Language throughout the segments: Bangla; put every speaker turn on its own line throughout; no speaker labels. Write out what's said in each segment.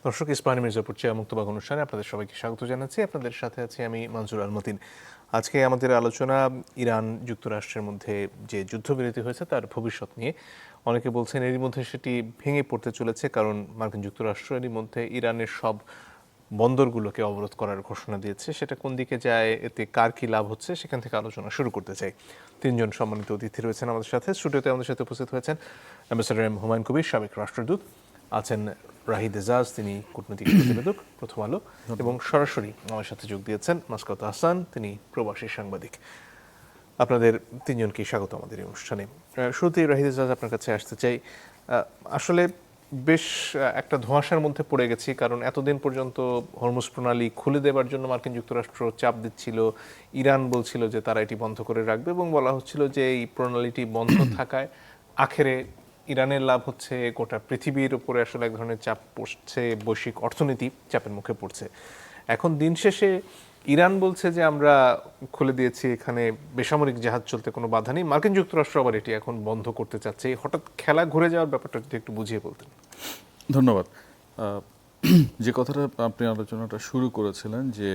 দর্শক, ইস্পাহানি মির্জাপুর চেয়া মুক্তবাগ অনুষ্ঠানে আপনাদের সবাইকে স্বাগত জানাচ্ছি। আপনাদের সাথে আছি আমি মনজুর আল মতিন। আজকে আমাদের আলোচনা ইরান যুক্তরাষ্ট্রের মধ্যে যে যুদ্ধবিরতি হয়েছে তার ভবিষ্যৎ নিয়ে। অনেকে বলছেন এরই মধ্যে সেটি ভেঙে পড়তে চলেছে, কারণ মার্কিন যুক্তরাষ্ট্র এরই মধ্যে ইরানের সব বন্দরগুলোকে অবরোধ করার ঘোষণা দিয়েছে। সেটা কোন দিকে যায়, এতে কার কি লাভ হচ্ছে, সেখান থেকে আলোচনা শুরু করতে চাই। তিনজন সম্মানিত অতিথি রয়েছেন আমাদের সাথে। স্টুডিওতে আমাদের সাথে উপস্থিত হয়েছেন অ্যাম্বাসেডর এম হুমায়ুন কবির, সাবেক রাষ্ট্রদূত, আছেন রাহিদ এজাজ, তিনি কূটনৈতিক প্রতিবেদক প্রথম আলো, এবং সরাসরি আমার সাথে যোগ দিয়েছেন মাসকাত আহসান, তিনি প্রবাসী সাংবাদিক। আপনাদের তিনজনকে স্বাগত আমাদের এই অনুষ্ঠানে। শুরুতেই রাহিদ এজাজ, আপনার কাছে আসতে চাই। আসলে বেশ একটা ধোঁয়াশার মধ্যে পড়ে গেছি, কারণ এতদিন পর্যন্ত হরমুজ প্রণালী খুলে দেওয়ার জন্য মার্কিন যুক্তরাষ্ট্র চাপ দিচ্ছিল। ইরান বলছিল যে তারা এটি বন্ধ করে রাখবে, এবং বলা হচ্ছিল যে এই প্রণালীটি বন্ধ থাকায় আখেরে ইরানের লাভ হচ্ছে, গোটা পৃথিবীর উপরে আসলে এক ধরনের চাপ পড়ছে, বৈশ্বিক অর্থনীতি চাপের মুখে পড়ছে। এখন দিন শেষে ইরান বলছে যে আমরা খুলে দিয়েছি, এখানে বেসামরিক জাহাজ চলতে কোনো বাধা নেই। মার্কিন যুক্তরাষ্ট্র আবার এটি এখন বন্ধ করতে চাচ্ছে। হঠাৎ খেলা ঘুরে যাওয়ার ব্যাপারটা যদি একটু বুঝিয়ে বলতেন।
ধন্যবাদ। যে কথাটা আপনি আলোচনাটা শুরু করেছিলেন যে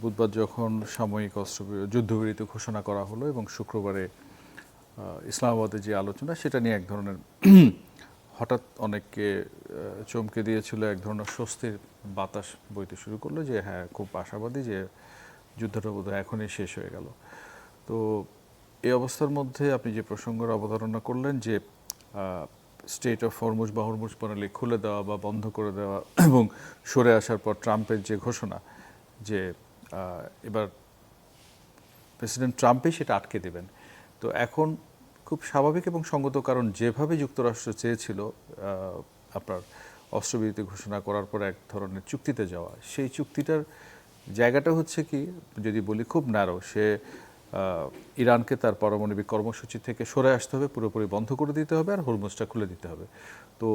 বুধবার যখন সাময়িক যুদ্ধবিরতি ঘোষণা করা হলো এবং শুক্রবারে ইসলামাবাদে যে আলোচনা, সেটা নিয়ে এক ধরনের হঠাৎ অনেককে চমকে দিয়েছিল, এক ধরনের স্বস্তির বাতাস বইতে শুরু করলো যে হ্যাঁ, খুব আশাবাদী যে যুদ্ধটা বোধহয় এখনই শেষ হয়ে গেল। তো এই অবস্থার মধ্যে আপনি যে প্রসঙ্গের অবতারণা করলেন যে স্টেট অফ হরমুজ বা হরমুজ প্রণালী খুলে দেওয়া বা বন্ধ করে দেওয়া এবং সরে আসার পর ট্রাম্পের যে ঘোষণা যে এবার প্রেসিডেন্ট ট্রাম্পই সেটা আটকে দেবেন। তো এখন খুব স্বাভাবিক এবং সঙ্গত, কারণ যেভাবে যুক্তরাষ্ট্র চেয়েছিল আপনার অস্ত্রবিরতি ঘোষণা করার পর এক ধরনের চুক্তিতে যাওয়া, সেই চুক্তিটার জায়গাটা হচ্ছে কি, যদি বলি খুব ন্যারো, সে ইরানকে তার পারমাণবিক কর্মসূচি থেকে সরে আসতে হবে, পুরোপুরি বন্ধ করে দিতে হবে, আর হরমুজটা খুলে দিতে হবে। তো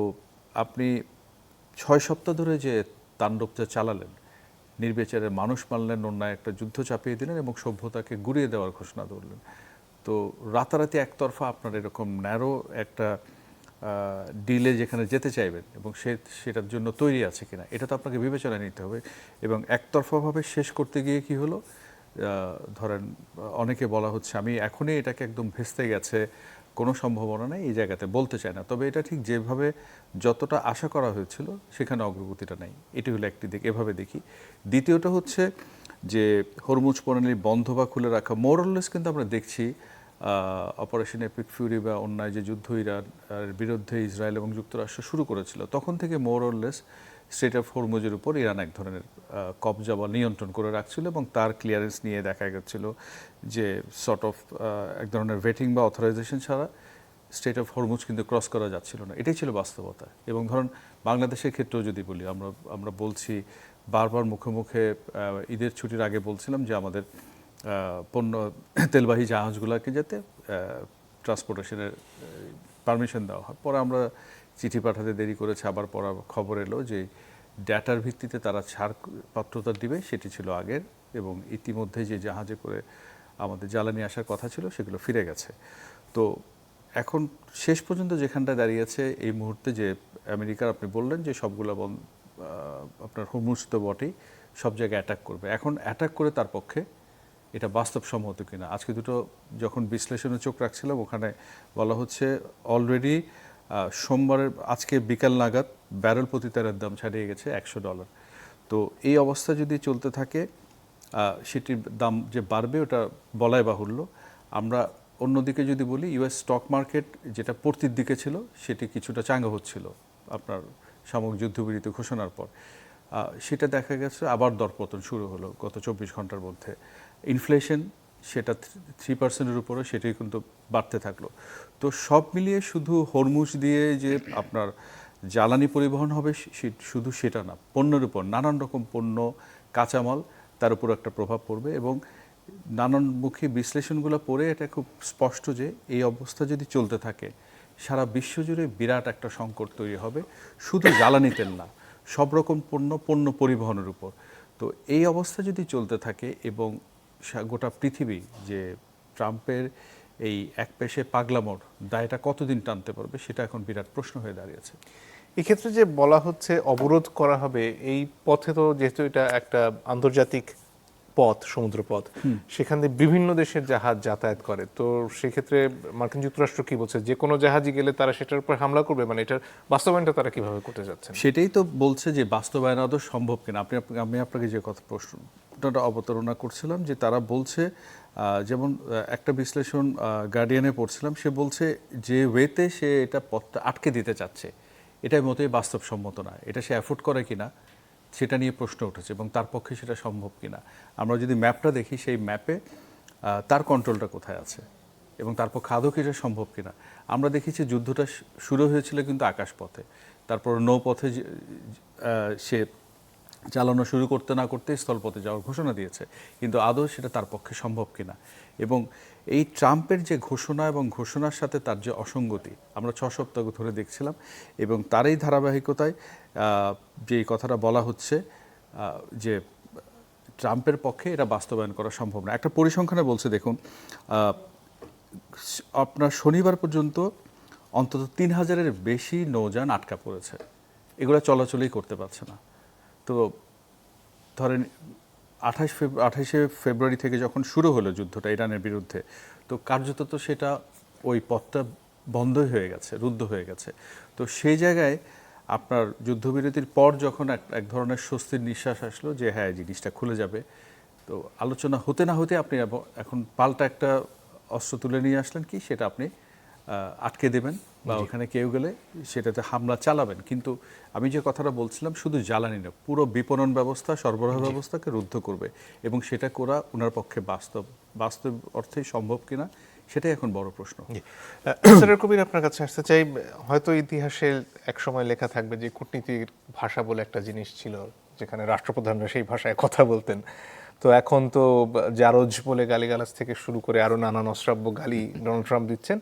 আপনি 6 সপ্তাহ ধরে যে তাণ্ডবটা চালালেন, নির্বিচারে মানুষ মারলেন, অন্যায় একটা যুদ্ধ চাপিয়ে দিলেন এবং সভ্যতাকে গুড়িয়ে দেওয়ার ঘোষণা ধরলেন। তো রাতারাতি একতরফা আপনার এরকম ন্যারো একটা ডিলে যেখানে যেতে চাইবেন এবং সেটার জন্য তৈরি আছে কিনা, এটা তো আপনাকে বিবেচনায় নিতে হবে। এবং একতরফাভাবে শেষ করতে গিয়ে কি হলো, ধরেন অনেকে বলা হচ্ছে আমি এখনই এটাকে একদম ভেস্তে গেছে, কোনো সম্ভাবনা নেই, এই জায়গাতে বলতে চায় না। তবে এটা ঠিক যেভাবে যতটা আশা করা হয়েছিল সেখানে অগ্রগতিটা নেই, এটি হলো একটি দিক, এভাবে দেখি। দ্বিতীয়টা হচ্ছে যে হরমুজ প্রণালী বন্ধ বা খুলে রাখা মোরলেস কিন্তু আমরা দেখছি অপারেশন এপিক ফিউরি বা অন্যায় যে যুদ্ধ ইরানের বিরুদ্ধে ইসরায়েল এবং যুক্তরাষ্ট্র শুরু করেছিল, তখন থেকে মোরলেস স্টেট অফ হরমুজের উপর ইরান এক ধরনের কবজা বা নিয়ন্ত্রণ করে রাখছিল এবং তার ক্লিয়ারেন্স নিয়ে দেখা গেছিল যে সর্ট অফ এক ধরনের ভেটিং বা অথরাইজেশন ছাড়া স্টেট অফ হরমুজ কিন্তু ক্রস করা যাচ্ছিল না। এটাই ছিল বাস্তবতা। এবং ধরুন বাংলাদেশের ক্ষেত্রেও যদি বলি, আমরা বলছি বারবার মুখে মুখে, ঈদের ছুটির আগে বলছিলাম যে আমাদের পণ্য তেলবাহী জাহাজগুলোকে যাতে ট্রান্সপোর্টেশনের পারমিশন দেওয়া হয়। পরে আমরা চিঠি পাঠাতে দেরি করেছে, আবার পড়া খবর এলো যে ডেটার ভিত্তিতে তারা ছাড়পত্রতা দিবে, সেটি ছিল আগের, এবং ইতিমধ্যে যে জাহাজে করে আমাদের জ্বালানি আসার কথা ছিল সেগুলো ফিরে গেছে। তো এখন শেষ পর্যন্ত যেখানটায় দাঁড়িয়েছে এই মুহূর্তে, যে আমেরিকার আপনি বললেন যে সবগুলো আপনার হরমুজ তো বটেই, সব জায়গায় অ্যাটাক করবে। এখন অ্যাটাক করে তার পক্ষে এটা বাস্তবসম্মত কিনা, আজকে দুটো যখন বিশ্লেষণে চোখ রাখছিলাম ওখানে বলা হচ্ছে অলরেডি সোমবারের আজকে বিকাল নাগাদ ব্যারেল প্রতি তেলের দাম ছাড়িয়ে গেছে $100। তো এই অবস্থা যদি চলতে থাকে, সেটির দাম যে বাড়বে ওটা বলাই বাহুল্য। আমরা অন্যদিকে যদি বলি, ইউএস স্টক মার্কেট যেটা পড়তির দিকে ছিল সেটি কিছুটা চাঙ্গা হচ্ছিল আপনার সাময়িক যুদ্ধবিরতি ঘোষণার পর, সেটা দেখা গেছে আবার দরপতন শুরু হলো গত 24 ঘন্টার মধ্যে। ইনফ্লেশন সেটা 3%-এর উপরে, সেটাই কিন্তু বাড়তে থাকলো। তো সব মিলিয়ে শুধু হরমুজ দিয়ে যে আপনার জ্বালানি পরিবহন হবে শুধু সেটা না, পণ্যের উপর নানান রকম পণ্য, কাঁচামাল, তার উপর একটা প্রভাব পড়বে। এবং নানানমুখী বিশ্লেষণগুলো পড়ে এটা খুব স্পষ্ট যে এই অবস্থা যদি চলতে থাকে, সারা বিশ্বজুড়ে বিরাট একটা সংকট তৈরি হবে, শুধু জ্বালানি তেল না, সব রকম পণ্য পরিবহনের উপর। তো এই অবস্থা যদি চলতে থাকে এবং গোটা পৃথিবী যে ট্রাম্পের এই এক পেশে পাগলামোর দায়টা কতদিন টানতে পারবে, সেটা এখন বিরাট প্রশ্ন হয়ে দাঁড়িয়েছে।
এক্ষেত্রে যে বলা হচ্ছে অবরোধ করা হবে, এই পথে তো যেহেতু এটা একটা আন্তর্জাতিক পথ, সমুদ্রপথ, সেখান দিয়ে বিভিন্ন দেশের জাহাজ যাতায়াত করে, তো সেক্ষেত্রে মার্কিন যুক্তরাষ্ট্র কি বলছে, যে কোনো জাহাজই গেলে তারা সেটার উপর হামলা করবে, মানে এটার বাস্তবায়নটা তারা কিভাবে করতে যাচ্ছেন?
সেটাই তো বলছে যে বাস্তবায়ন আদৌ সম্ভব কিনা। আমি আপনাকে যে কথা প্রশ্নটা অবতারণা করছিলাম, যে তারা বলছে যেমন একটা বিশ্লেষণ গার্ডিয়ানে পড়ছিলাম, সে বলছে যে ওয়েতে সে এটা পথটা আটকে দিতে চাচ্ছে, এটাই মোটেই বাস্তবসম্মত না। এটা সে অ্যাফোর্ড করে কিনা সেটা নিয়ে প্রশ্ন উঠেছে, এবং তার পক্ষে সেটা সম্ভব কিনা। আমরা যদি ম্যাপটা দেখি, সেই ম্যাপে তার কন্ট্রোলটা কোথায় আছে এবং তার পক্ষে আদৌ কি এটা সম্ভব কিনা। আমরা দেখেছি যুদ্ধটা শুরু হয়েছিল কিন্তু আকাশপথে, তারপর নৌপথে সে চালানো শুরু করতে না করতে স্থলপথে যাওয়ার ঘোষণা দিয়েছে, কিন্তু আদৌ সেটা তার পক্ষে সম্ভব কিনা। এবং এই ট্রাম্পের যে ঘোষণা এবং ঘোষণার সাথে তার যে অসঙ্গতি আমরা 6 সপ্তাহ ধরে দেখছিলাম, এবং তারই ধারাবাহিকতায় যে কথাটা বলা হচ্ছে যে ট্রাম্পের পক্ষে এটা বাস্তবায়ন করা সম্ভব না। একটা পরিসংখ্যানে বলছে, দেখুন আপনার শনিবার পর্যন্ত অন্তত 3000-এর বেশি নৌযান আটকা পড়েছে, এগুলো চলাচলই করতে পারছে না। তো ধরেন 28শে ফেব্রুয়ারি থেকে যখন শুরু হলো যুদ্ধটা ইরানের বিরুদ্ধে, তো কার্যত তো সেটা ওই পথটা বন্ধই হয়ে গেছে, রুদ্ধ হয়ে গেছে। তো সেই জায়গায় আপনার যুদ্ধবিরতির পর যখন এক ধরনের স্বস্তির নিঃশ্বাস আসলো যে হ্যাঁ জিনিসটা খুলে যাবে, তো আলোচনা হতে না হতে আপনি এখন পাল্টা একটা অস্ত্র তুলে নিয়ে আসলেন, কি সেটা আপনি আটকে দেবেন বা ওখানে কেউ গেলে সেটাতে হামলা চালাবেন। কিন্তু আমি যে কথাটা বলছিলাম, শুধু জ্বালানি না, পুরো বিপণন ব্যবস্থা, সরবরাহ ব্যবস্থাকে রুদ্ধ করবে, এবং সেটা করা ওনার পক্ষে বাস্তব অর্থেই সম্ভব কিনা সেটাই এখন বড় প্রশ্ন।
স্যার কবির, আপনার কাছে আসতে চাই। হয়তো ইতিহাসে এক সময় লেখা থাকবে যে কূটনীতির ভাষা বলে একটা জিনিস ছিল, যেখানে রাষ্ট্রপ্রধানরা সেই ভাষায় কথা বলতেন। তো এখন তো জারজ বলে গালিগালাজ থেকে শুরু করে আরো নানান অশ্রাব্য গালি ডোনাল্ড ট্রাম্প দিচ্ছেন।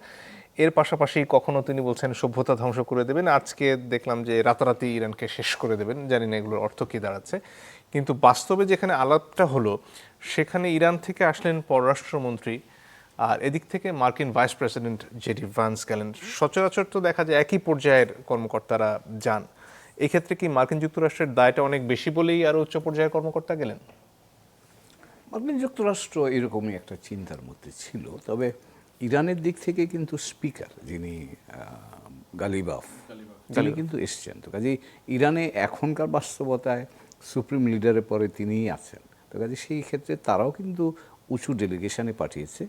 এর পাশাপাশি কখনো তিনি বলছেন সভ্যতা ধ্বংস করে দেবেন, আজকে দেখলাম যে রাতারাতি ইরানকে শেষ করে দেবেন। জানি না এগুলোর অর্থ কী দাঁড়াচ্ছে, কিন্তু বাস্তবে যেখানে আলাপটা হলো, সেখানে ইরান থেকে আসলেন পররাষ্ট্রমন্ত্রী, আর এদিক থেকে মার্কিন ভাইস প্রেসিডেন্ট জেডি ভান্স গেলেন। সচরাচর তো দেখা যায় একই পর্যায়ের কর্মকর্তারা যান। এই ক্ষেত্রে কি মার্কিন যুক্তরাষ্ট্রের দায়টা অনেক বেশি বলেই আরও উচ্চ পর্যায়ের কর্মকর্তা গেলেন?
মার্কিন যুক্তরাষ্ট্র এরকমই একটা চিন্তার মধ্যে ছিল। তবে ইরানের দিক থেকে কিন্তু স্পিকার যিনি গালিবাফ, তিনি কিন্তু এসছেন। তো কাজেই ইরানে এখনকার বাস্তবতায় সুপ্রিম লিডারের পরে তিনিই আছেন। তো কাজে সেই ক্ষেত্রে তারাও কিন্তু উঁচু ডেলিগেশনে পাঠিয়েছে।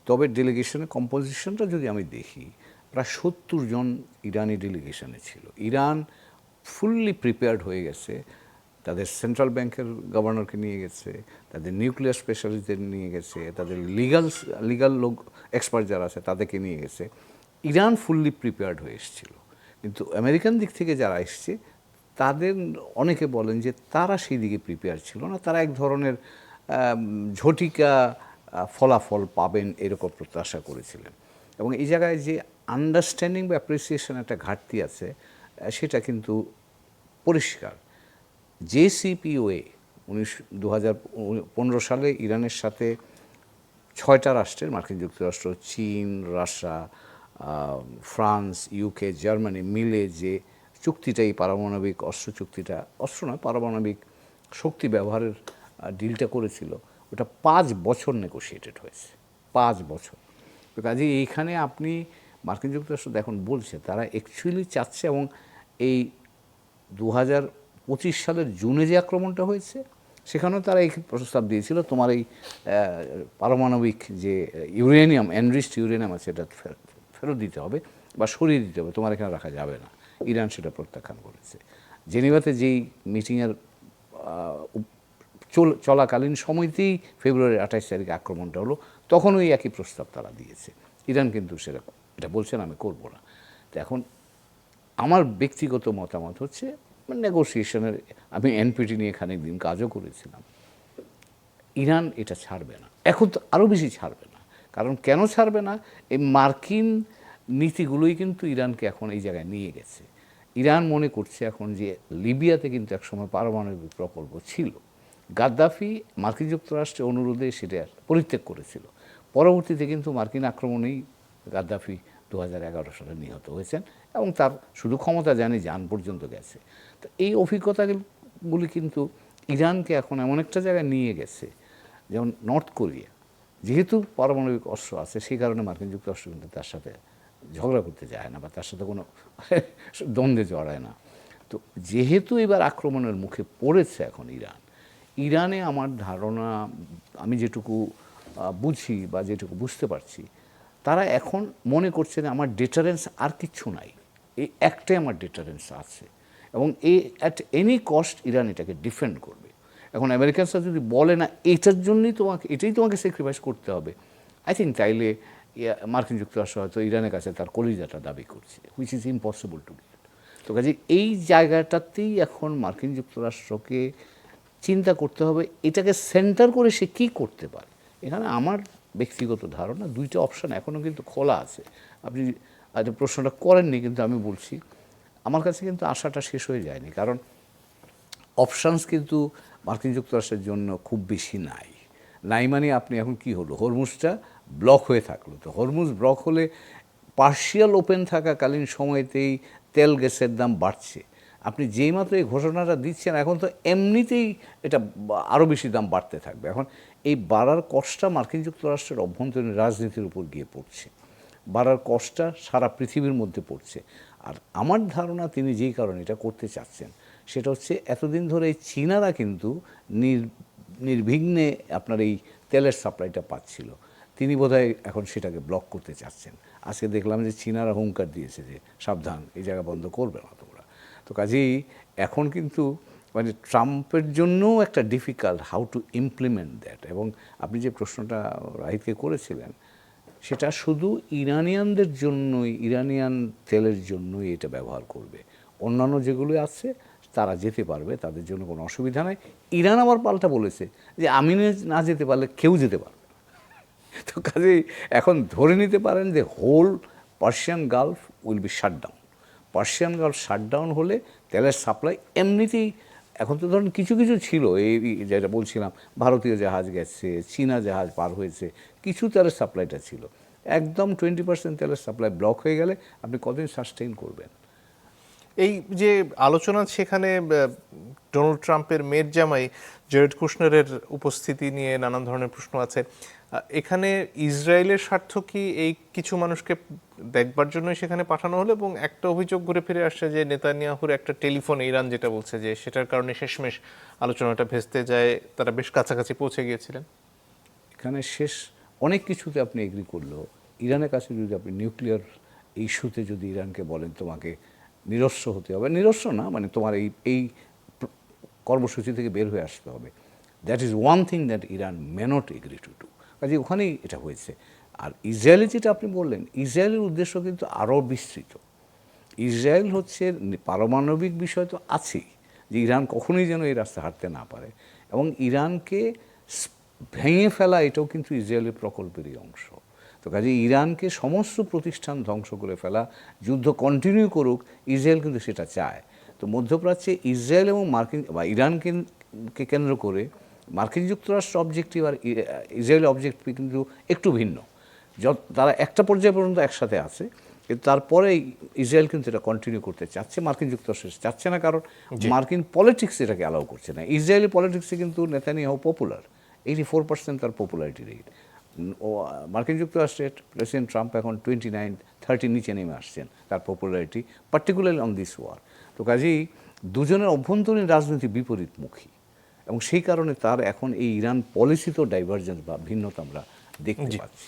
তবে ডেলিগেশনের কম্পোজিশনটা যদি আমি দেখি, প্রায় 70 জন ইরানি ডেলিগেশনে ছিল। ইরান ফুললি প্রিপেয়ার্ড হয়ে গেছে, তাদের সেন্ট্রাল ব্যাংকের গভর্নরকে নিয়ে গেছে, তাদের নিউক্লিয়ার স্পেশালিস্টদের নিয়ে গেছে, তাদের লিগাল লোক এক্সপার্ট যারা আছে তাদেরকে নিয়ে গেছে। ইরান ফুললি প্রিপেয়ার্ড হয়ে এসেছিল। কিন্তু আমেরিকান দিক থেকে যারা এসছে, তাদের অনেকে বলেন যে তারা সেই দিকে প্রিপেয়ার ছিল না, তারা এক ধরনের ঝটিকা ফলাফল পাবেন এরকম প্রত্যাশা করেছিলেন। এবং এই জায়গায় যে আন্ডারস্ট্যান্ডিং বা অ্যাপ্রিসিয়েশন একটা ঘাটতি আছে, সেটা কিন্তু পরিষ্কার। জেসিপিওএ 2015 সালে ইরানের সাথে 6টা রাষ্ট্রের, মার্কিন যুক্তরাষ্ট্র, চীন, রাশিয়া, ফ্রান্স, ইউকে, জার্মানি মিলে যে চুক্তিটা, এই পারমাণবিক অস্ত্র চুক্তিটা, অস্ত্র নয় পারমাণবিক শক্তি ব্যবহারের ডিলটা করেছিল, ওটা 5 বছর নেগোশিয়েটেড হয়েছে, 5 বছর। তো কাজে এইখানে আপনি মার্কিন যুক্তরাষ্ট্র এখন বলছে তারা অ্যাকচুয়ালি চাচ্ছে, এবং এই 2025 সালের জুনে যে আক্রমণটা হয়েছে সেখানেও তারা এই প্রস্তাব দিয়েছিল, তোমার এই পারমাণবিক যে ইউরেনিয়াম, এনরিচড ইউরেনিয়াম আছে, এটা ফেরত দিতে হবে বা সরিয়ে দিতে হবে, তোমার এখানে রাখা যাবে না। ইরান সেটা প্রত্যাখ্যান করেছে। জেনেভাতে যেই মিটিংয়ের চলাকালীন সময়তেই ফেব্রুয়ারির 28 তারিখে আক্রমণটা হলো, তখন ওই একই প্রস্তাব তারা দিয়েছে। ইরান কিন্তু সেরকম এটা বলছেন আমি করব না। তো এখন আমার ব্যক্তিগত মতামত হচ্ছে, নেগোসিয়েশনের, আমি এনপিটি নিয়ে খানিক দিন কাজও করেছিলাম, ইরান এটা ছাড়বে না, এখন তো আরও বেশি ছাড়বে না। কারণ কেন ছাড়বে না, এই মার্কিন নীতিগুলোই কিন্তু ইরানকে এখন এই জায়গায় নিয়ে গেছে। ইরান মনে করছে এখন যে লিবিয়াতে কিন্তু একসময় পারমাণবিক প্রকল্প ছিল, গাদ্দাফি মার্কিন যুক্তরাষ্ট্রের অনুরোধে সেটা পরিত্যাগ করেছিল, পরবর্তীতে কিন্তু মার্কিন আক্রমণেই গাদ্দাফি 2011 সালে নিহত হয়েছেন, এবং তার শুধু ক্ষমতা জানি যান পর্যন্ত গেছে। তো এই অভিজ্ঞতাগুলি কিন্তু ইরানকে এখন এমন একটা জায়গায় নিয়ে গেছে, যেমন নর্থ কোরিয়া যেহেতু পারমাণবিক অস্ত্র আছে, সেই কারণে মার্কিন যুক্তরাষ্ট্র কিন্তু তার সাথে ঝগড়া করতে যায় না বা তার সাথে কোনো দ্বন্দ্বে জড়ায় না। তো যেহেতু এবার আক্রমণের মুখে পড়েছে এখন ইরানে আমার ধারণা, আমি যেটুকু বুঝি বা যেটুকু বুঝতে পারছি, তারা এখন মনে করছে যে আমার ডেটারেন্স আর কিচ্ছু নাই, এই একটাই আমার ডেটারেন্স আছে, এবং এই অ্যাট এনি কস্ট ইরান এটাকে ডিফেন্ড করবে। এখন আমেরিকানসরা যদি বলে না এটার জন্যই এটাই তোমাকে স্যাক্রিফাইস করতে হবে, আই থিঙ্ক তাইলে মার্কিন যুক্তরাষ্ট্র হয়তো ইরানের কাছে তার কলিজাটা দাবি করছে, which is impossible to get. তো কাজে এই জায়গাটাতেই এখন মার্কিন যুক্তরাষ্ট্রকে চিন্তা করতে হবে এটাকে সেন্টার করে সে কী করতে পারে। এখানে আমার ব্যক্তিগত ধারণা দুইটা অপশান এখনও কিন্তু খোলা আছে। আপনি প্রশ্নটা করেননি, কিন্তু আমি বলছি আমার কাছে কিন্তু আশাটা শেষ হয়ে যায়নি, কারণ অপশানস কিন্তু মার্কিন যুক্তরাষ্ট্রের জন্য খুব বেশি নাই। মানে আপনি এখন কি হলো, হরমুজটা ব্লক হয়ে থাকলো, তো হরমুজ ব্লক হলে পার্শিয়াল ওপেন থাকাকালীন সময়তেই তেল গ্যাসের দাম বাড়ছে। আপনি যেই মাত্র এই ঘোষণাটা দিচ্ছেন, এখন তো এমনিতেই এটা আরও বেশি দাম বাড়তে থাকবে। এখন এই বাড়ার কষ্টটা মার্কিন যুক্তরাষ্ট্রের অভ্যন্তরীণ রাজনীতির উপর গিয়ে পড়ছে, বাড়ার কষ্টটা সারা পৃথিবীর মধ্যে পড়ছে। আর আমার ধারণা তিনি যেই কারণে এটা করতে চাচ্ছেন সেটা হচ্ছে, এতদিন ধরে এই চীনারা কিন্তু নির্বিঘ্নে আপনার এই তেলের সাপ্লাইটা পাচ্ছিল, তিনি বোধহয় এখন সেটাকে ব্লক করতে চাচ্ছেন। আজকে দেখলাম যে চীনারা হুঙ্কার দিয়েছে যে সাবধান, এই জায়গা বন্ধ করবে না তোমরা। তো কাজেই এখন কিন্তু মানে ট্রাম্পের জন্যও একটা difficult how to implement that. এবং আপনি যে প্রশ্নটা রাহিতকে করেছিলেন, সেটা শুধু ইরানিয়ানদের জন্যই, ইরানিয়ান তেলের জন্যই এটা ব্যবহার করবে, অন্যান্য যেগুলো আছে তারা যেতে পারবে, তাদের জন্য কোনো অসুবিধা নেই। ইরান আবার পাল্টা বলেছে যে আমি না যেতে পারলে কেউ যেতে পারবে। তো কাজেই এখন ধরে নিতে পারেন যে whole Persian Gulf will be shutdown. Persian Gulf shutdown হলে তেলের সাপ্লাই এমনিতেই, এখন তো ধরুন কিছু কিছু ছিল, এই যেটা বলছিলাম ভারতীয় জাহাজ গেছে, চীনা জাহাজ পার হয়েছে, কিছু তেলের সাপ্লাইটা ছিল, একদম 20% তেলের সাপ্লাই ব্লক হয়ে গেলে আপনি কতদিন সাস্টেইন করবেন?
এই যে আলোচনা, সেখানে ডোনাল্ড ট্রাম্পের মেয়ের জামাই জেরেড কুশনারের উপস্থিতি নিয়ে নানান ধরনের প্রশ্ন আছে। এখানে ইসরায়েলের স্বার্থ কি এই কিছু মানুষকে দেখবার জন্যই সেখানে পাঠানো হলো? এবং একটা অভিযোগ ঘুরে ফিরে আসছে যে নেতানিয়াহুর একটা টেলিফোন, ইরান যেটা বলছে যে সেটার কারণে শেষমেশ আলোচনাটা ভেস্তে যায়, তারা বেশ কাছাকাছি পৌঁছে গিয়েছিলেন।
এখানে শেষ অনেক কিছুতে আপনি এগ্রি করলেও ইরানের কাছে যদি আপনি নিউক্লিয়ার ইস্যুতে যদি ইরানকে বলেন তোমাকে নিরস্ত্র হতে হবে, নিরস্ত্র না মানে তোমার এই কর্মসূচি থেকে বের হয়ে আসতে হবে, that is one thing that Iran may not agree to do. কাজে ওখানেই এটা হয়েছে। আর ইসরায়েলের যেটা আপনি বললেন, ইসরায়েলের উদ্দেশ্য কিন্তু আরও বিস্তৃত। ইসরায়েল হচ্ছে পারমাণবিক বিষয় তো আছেই, যে ইরান কখনোই যেন এই রাস্তা হাঁটতে না পারে, এবং ইরানকে ভেঙে ফেলা এটাও কিন্তু ইসরায়েলের প্রকল্পেরই অংশ। তো কাজে ইরানকে সমস্ত প্রতিষ্ঠান ধ্বংস করে ফেলা, যুদ্ধ কন্টিনিউ করুক, ইসরায়েল কিন্তু সেটা চায়। তো মধ্যপ্রাচ্যে ইসরায়েল এবং মার্কিন বা ইরানকে কেন্দ্র করে মার্কিন যুক্তরাষ্ট্র অবজেক্টিভ আর ইসরায়েলের অবজেক্টিভ কিন্তু একটু ভিন্ন। তারা একটা পর্যায় পর্যন্ত একসাথে আছে, কিন্তু তারপরে ইসরায়েল কিন্তু এটা কন্টিনিউ করতে চাচ্ছে, মার্কিন যুক্তরাষ্ট্র চাচ্ছে না, কারণ মার্কিন পলিটিক্স এটাকে অ্যালাউ করছে না। ইসরায়েলি পলিটিক্সে কিন্তু নেতানিয়াহু পপুলার, 84% তার পপুলারিটি রেট। ও মার্কিন যুক্তরাষ্ট্রের প্রেসিডেন্ট ট্রাম্প এখন 29-30 নিচে নেমে আসছেন তার popularity, particularly on this war. তো কাজেই দুজনের অভ্যন্তরীণ রাজনীতি বিপরীতমুখী, এবং সেই কারণে তার এখন এই ইরান পলিসিতেও ডাইভার্জেন্স বা ভিন্নতা আমরা দেখতে পাচ্ছি।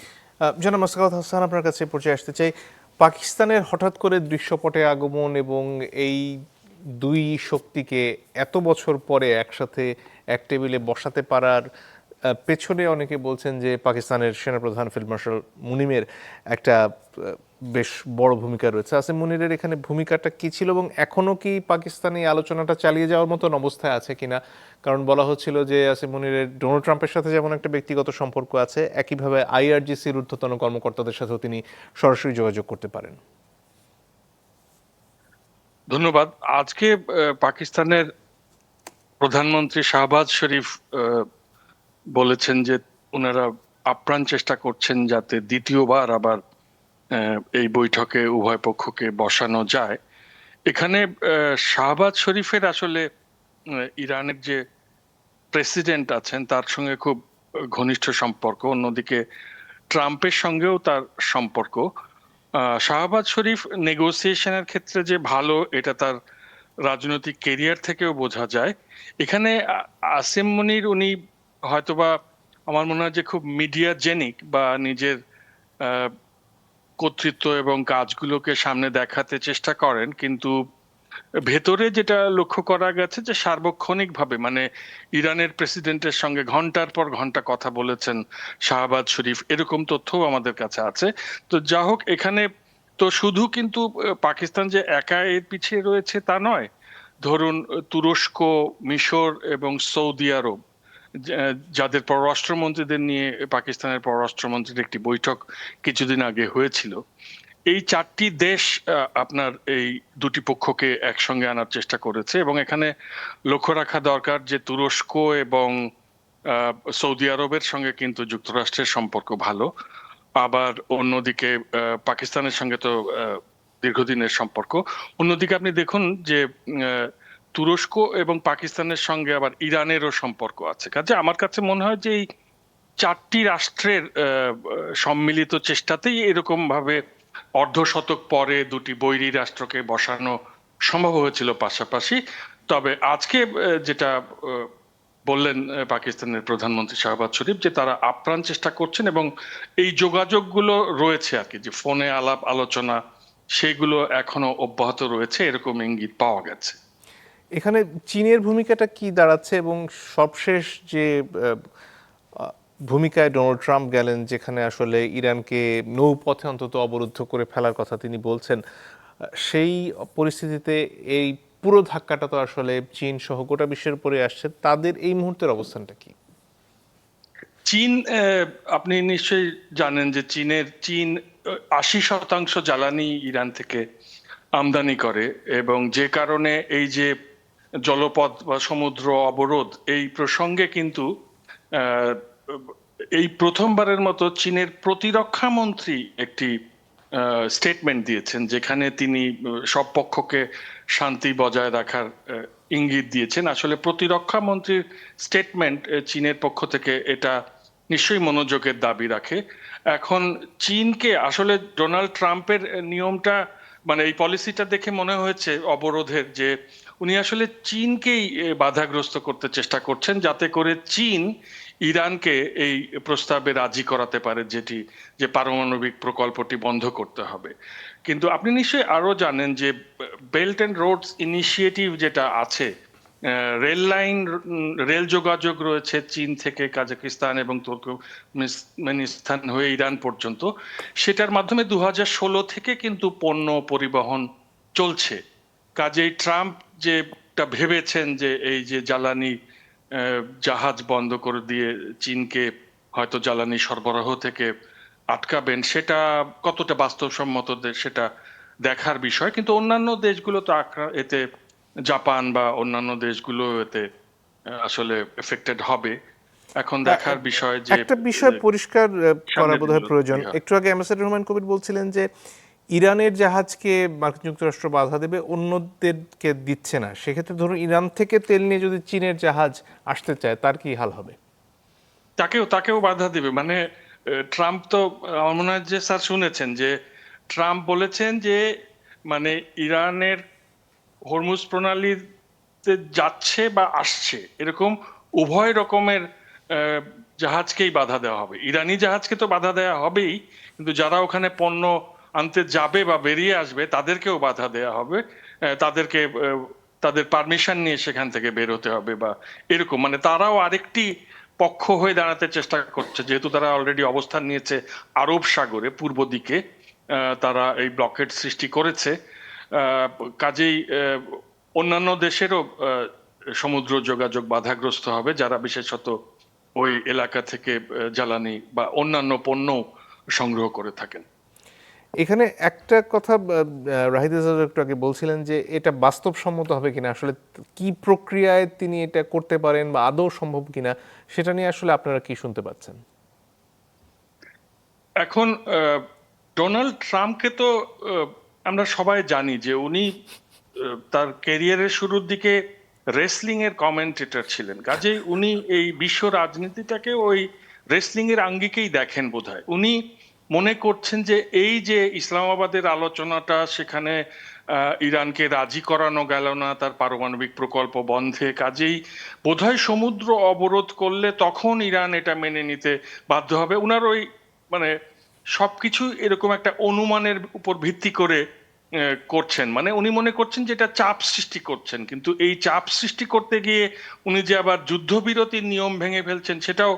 জনাব মোসাক্কাত হাসান, আপনার কাছে পৌঁছে আসতে চাই, পাকিস্তানের হঠাৎ করে দৃশ্যপটে আগমন এবং এই দুই শক্তিকে এত বছর পরে একসাথে এক টেবিলে বসাতে পারার পেছনে অনেকে বলছেন যে পাকিস্তানের সেনাপ্রধান ফিল্ড মার্শাল মুনিমের একটা বেশ বড় ভূমিকা রয়েছে। আসিম মুনিরের এখানে ভূমিকাটা কি ছিল, এবং এখনও কি পাকিস্তান এই আলোচনাটা চালিয়ে যাওয়ার মতন অবস্থায় আছে কিনা? কারণ বলা হচ্ছিল যে আসিম মুনিরের ডোনাল্ড ট্রাম্পের সাথে যেমন একটা ব্যক্তিগত সম্পর্ক আছে, একইভাবে আইআরজিসির ঊর্ধ্বতন কর্মকর্তাদের সাথেও তিনি সরাসরি যোগাযোগ করতে পারেন।
ধন্যবাদ। আজকে পাকিস্তানের প্রধানমন্ত্রী শাহবাজ শরীফ বলেছেন যে ওনারা আপ্রাণ চেষ্টা করছেন যাতে দ্বিতীয়বার আবার এই বৈঠকে উভয় পক্ষকে বসানো যায়। এখানে শাহবাজ শরীফের আসলে ইরানের যে প্রেসিডেন্ট আছেন তার সঙ্গে খুব ঘনিষ্ঠ সম্পর্ক, অন্যদিকে ট্রাম্পের সঙ্গেও তার সম্পর্ক। শাহবাজ শরীফ নেগোসিয়েশনের ক্ষেত্রে যে ভালো, এটা তার রাজনৈতিক কেরিয়ার থেকেও বোঝা যায়। এখানে আসিম মুনির উনি হয়তোবা, আমার মনে হয় যে খুব মিডিয়া জেনিক বা নিজের আহ, কর্তৃত্ব এবং কাজগুলোকে সামনে দেখাতে চেষ্টা করেন, কিন্তু ভেতরে যেটা লক্ষ্য করা গেছে যে সার্বক্ষণিকভাবে মানে ইরানের প্রেসিডেন্টের সঙ্গে ঘন্টার পর ঘন্টা কথা বলেছেন শাহবাজ শরীফ, এরকম তথ্যও আমাদের কাছে আছে। তো যা হোক, এখানে তো শুধু কিন্তু পাকিস্তান যে একা এর পিছিয়ে রয়েছে তা নয়। ধরুন তুরস্ক, মিশর এবং সৌদি আরব, যাদের পররাষ্ট্রমন্ত্রীদের নিয়ে পাকিস্তানের পররাষ্ট্রমন্ত্রীর একটি বৈঠক কিছুদিন আগে হয়েছিল, এই চারটি দেশ আপনার এই দুটি পক্ষকে একসঙ্গে আনার চেষ্টা করেছে। এবং এখানে লক্ষ্য রাখা দরকার যে তুরস্ক এবং সৌদি আরবের সঙ্গে কিন্তু যুক্তরাষ্ট্রের সম্পর্ক ভালো। আবার অন্যদিকে পাকিস্তানের সঙ্গে তো দীর্ঘদিনের সম্পর্ক। অন্যদিকে আপনি দেখুন যে তুরস্ক এবং পাকিস্তানের সঙ্গে আবার ইরানেরও সম্পর্ক আছে। কাজে আমার কাছে মনে হয় যে এই চারটি রাষ্ট্রের সম্মিলিত চেষ্টাতেই এরকম ভাবে অর্ধশতক পরে দুটি বৈরী রাষ্ট্রকে বসানো সম্ভব হয়েছিল পাশাপাশি। তবে আজকে যেটা বললেন পাকিস্তানের প্রধানমন্ত্রী শাহবাজ শরীফ, যে তারা আপ্রাণ চেষ্টা করছেন এবং এই যোগাযোগগুলো রয়েছে আর কি, যে ফোনে আলাপ আলোচনা সেগুলো এখনো অব্যাহত রয়েছে, এরকম ইঙ্গিত পাওয়া গেছে।
এখানে চীনের ভূমিকাটা কি দাঁড়াচ্ছে, এবং সবশেষ যে ভূমিকায় ডোনাল্ড ট্রাম্প গেলেন, যেখানে আসলে ইরানকে নৌপথে অন্তত অবরুদ্ধ করে ফেলার কথা তিনি বলছেন, সেই পরিস্থিতিতে এই পুরো ধাক্কাটা তো আসলে চীন সহ গোটা বিশ্বের উপরে আসছে। তাদের এই মুহূর্তের অবস্থানটা কি?
চীন, আপনি নিশ্চয়ই জানেন যে চীন 80% জ্বালানি ইরান থেকে আমদানি করে, এবং যে কারণে এই যে জলপথ বা সমুদ্র অবরোধ, এই প্রসঙ্গে কিন্তু আহ, এই প্রথমবারের মতো চীনের প্রতিরক্ষা মন্ত্রী একটি স্টেটমেন্ট দিয়েছেন, যেখানে তিনি সব পক্ষকে শান্তি বজায় রাখার ইঙ্গিত দিয়েছেন। আসলে প্রতিরক্ষা মন্ত্রীর স্টেটমেন্ট চীনের পক্ষ থেকে এটা নিশ্চয়ই মনোযোগের দাবি রাখে। এখন চীনকে আসলে ডোনাল্ড ট্রাম্পের নিয়মটা মানে এই পলিসিটা দেখে মনে হয়েছে অবরোধের, যে উনি আসলে চীনকেই বাধাগ্রস্ত করতে চেষ্টা করছেন, যাতে করে চীন ইরানকে এই প্রস্তাবে রাজি করাতে পারে, যে পারমাণবিক প্রকল্পটি বন্ধ করতে হবে। কিন্তু আপনি নিশ্চয়ই আরো জানেন যে বেল্ট অ্যান্ড রোডস ইনিশিয়েটিভ যেটা আছে, রেল লাইন, রেল যোগাযোগ রয়েছে চীন থেকে কাজাকিস্তান এবং তুর্কমেনিস্তান হয়ে ইরান পর্যন্ত, সেটার মাধ্যমে 2016 থেকে কিন্তু পণ্য পরিবহন চলছে। কাজেই ট্রাম্প যেটা ভেবেছেন যে এই যে জ্বালানি জাহাজ বন্ধ করে দিয়ে চীনকে হয়তো জ্বালানি সরবরাহ থেকে আটকাবেন, সেটা কতটা বাস্তবসম্মত সেটা দেখার বিষয়। কিন্তু অন্যান্য দেশগুলো তো এতে, জাপান বা অন্যান্য দেশগুলো এতে আসলে এফেক্টেড হবে। এখন দেখার বিষয় যে
একটা বিষয় পরিষ্কার করা বোধহয় প্রয়োজন।
হ্যাঁ।
একটু আগে অ্যাম্বাসেডর হুমায়ুন কবির বলছিলেন যে ইরানের জাহাজকে মার্কিন যুক্তরাষ্ট্র বাধা দেবে, অন্যদেরকে দিচ্ছে না। সেক্ষেত্রে ধরুন ইরান থেকে তেল নিয়ে যদি চীনের জাহাজ আসতে চায়, তার কি হাল হবে?
তাকেও বাধা দিবে মানে ট্রাম্প তো, আমার মনে হয় যে স্যার শুনেছেন যে ট্রাম্প বলেছেন যে মানে ইরানের হরমুজ প্রণালীতে যাচ্ছে বা আসছে এরকম উভয় রকমের জাহাজকেই বাধা দেওয়া হবে। ইরানি জাহাজকে তো বাধা দেওয়া হবেই, কিন্তু যারা ওখানে পণ্য আনতে যাবে বা বেরিয়ে আসবে তাদেরকেও বাধা দেওয়া হবে। তাদেরকে তাদের পারমিশন নিয়ে সেখান থেকে বের হতে হবে বা এরকম, মানে তারাও আরেকটি পক্ষ হয়ে দাঁড়াতে চেষ্টা করছে, যেহেতু তারা অলরেডি অবস্থান নিয়েছে আরব সাগরে পূর্ব দিকে, তারা এই ব্লকেট সৃষ্টি করেছে। কাজেই অন্যান্য দেশেরও সমুদ্র যোগাযোগ বাধাগ্রস্ত হবে, যারা বিশেষত ওই এলাকা থেকে জ্বালানি বা অন্যান্য পণ্য সংগ্রহ করে থাকেন।
এখানে একটা কথা রাহিদ আজাদ একটু আগে বলছিলেন যে এটা বাস্তবসম্মত হবে কিনা, আসলে কি প্রক্রিয়ায় তিনি এটা করতে পারেন বা আদৌ সম্ভব কিনা, সেটা নিয়ে আসলে আপনারা কি শুনতে পাচ্ছেন?
এখন ডোনাল্ড ট্রাম্পকে তো আমরা সবাই জানি যে উনি তার ক্যারিয়ারের শুরুর দিকে রেসলিং এর কমেন্টেটর ছিলেন, কাজেই উনি এই বিশ্ব রাজনীতিটাকে ওই রেসলিং এর আঙ্গিকেই দেখেন বোধহয়। উনি মনে করছেন যে এই যে ইসলামাবাদের আলোচনাটা, সেখানে ইরানকে রাজি করানো গেল না তার পারমাণবিক প্রকল্প বন্ধে, কাজেই বোধহয় সমুদ্র অবরোধ করলে তখন ইরান এটা মেনে নিতে বাধ্য হবে। উনার ওই মানে সবকিছু এরকম একটা অনুমানের উপর ভিত্তি করে করছেন, মানে উনি মনে করছেন যে এটা চাপ সৃষ্টি করছেন, কিন্তু এই চাপ সৃষ্টি করতে গিয়ে উনি যে আবার যুদ্ধবিরতির নিয়ম ভেঙে ফেলছেন সেটাও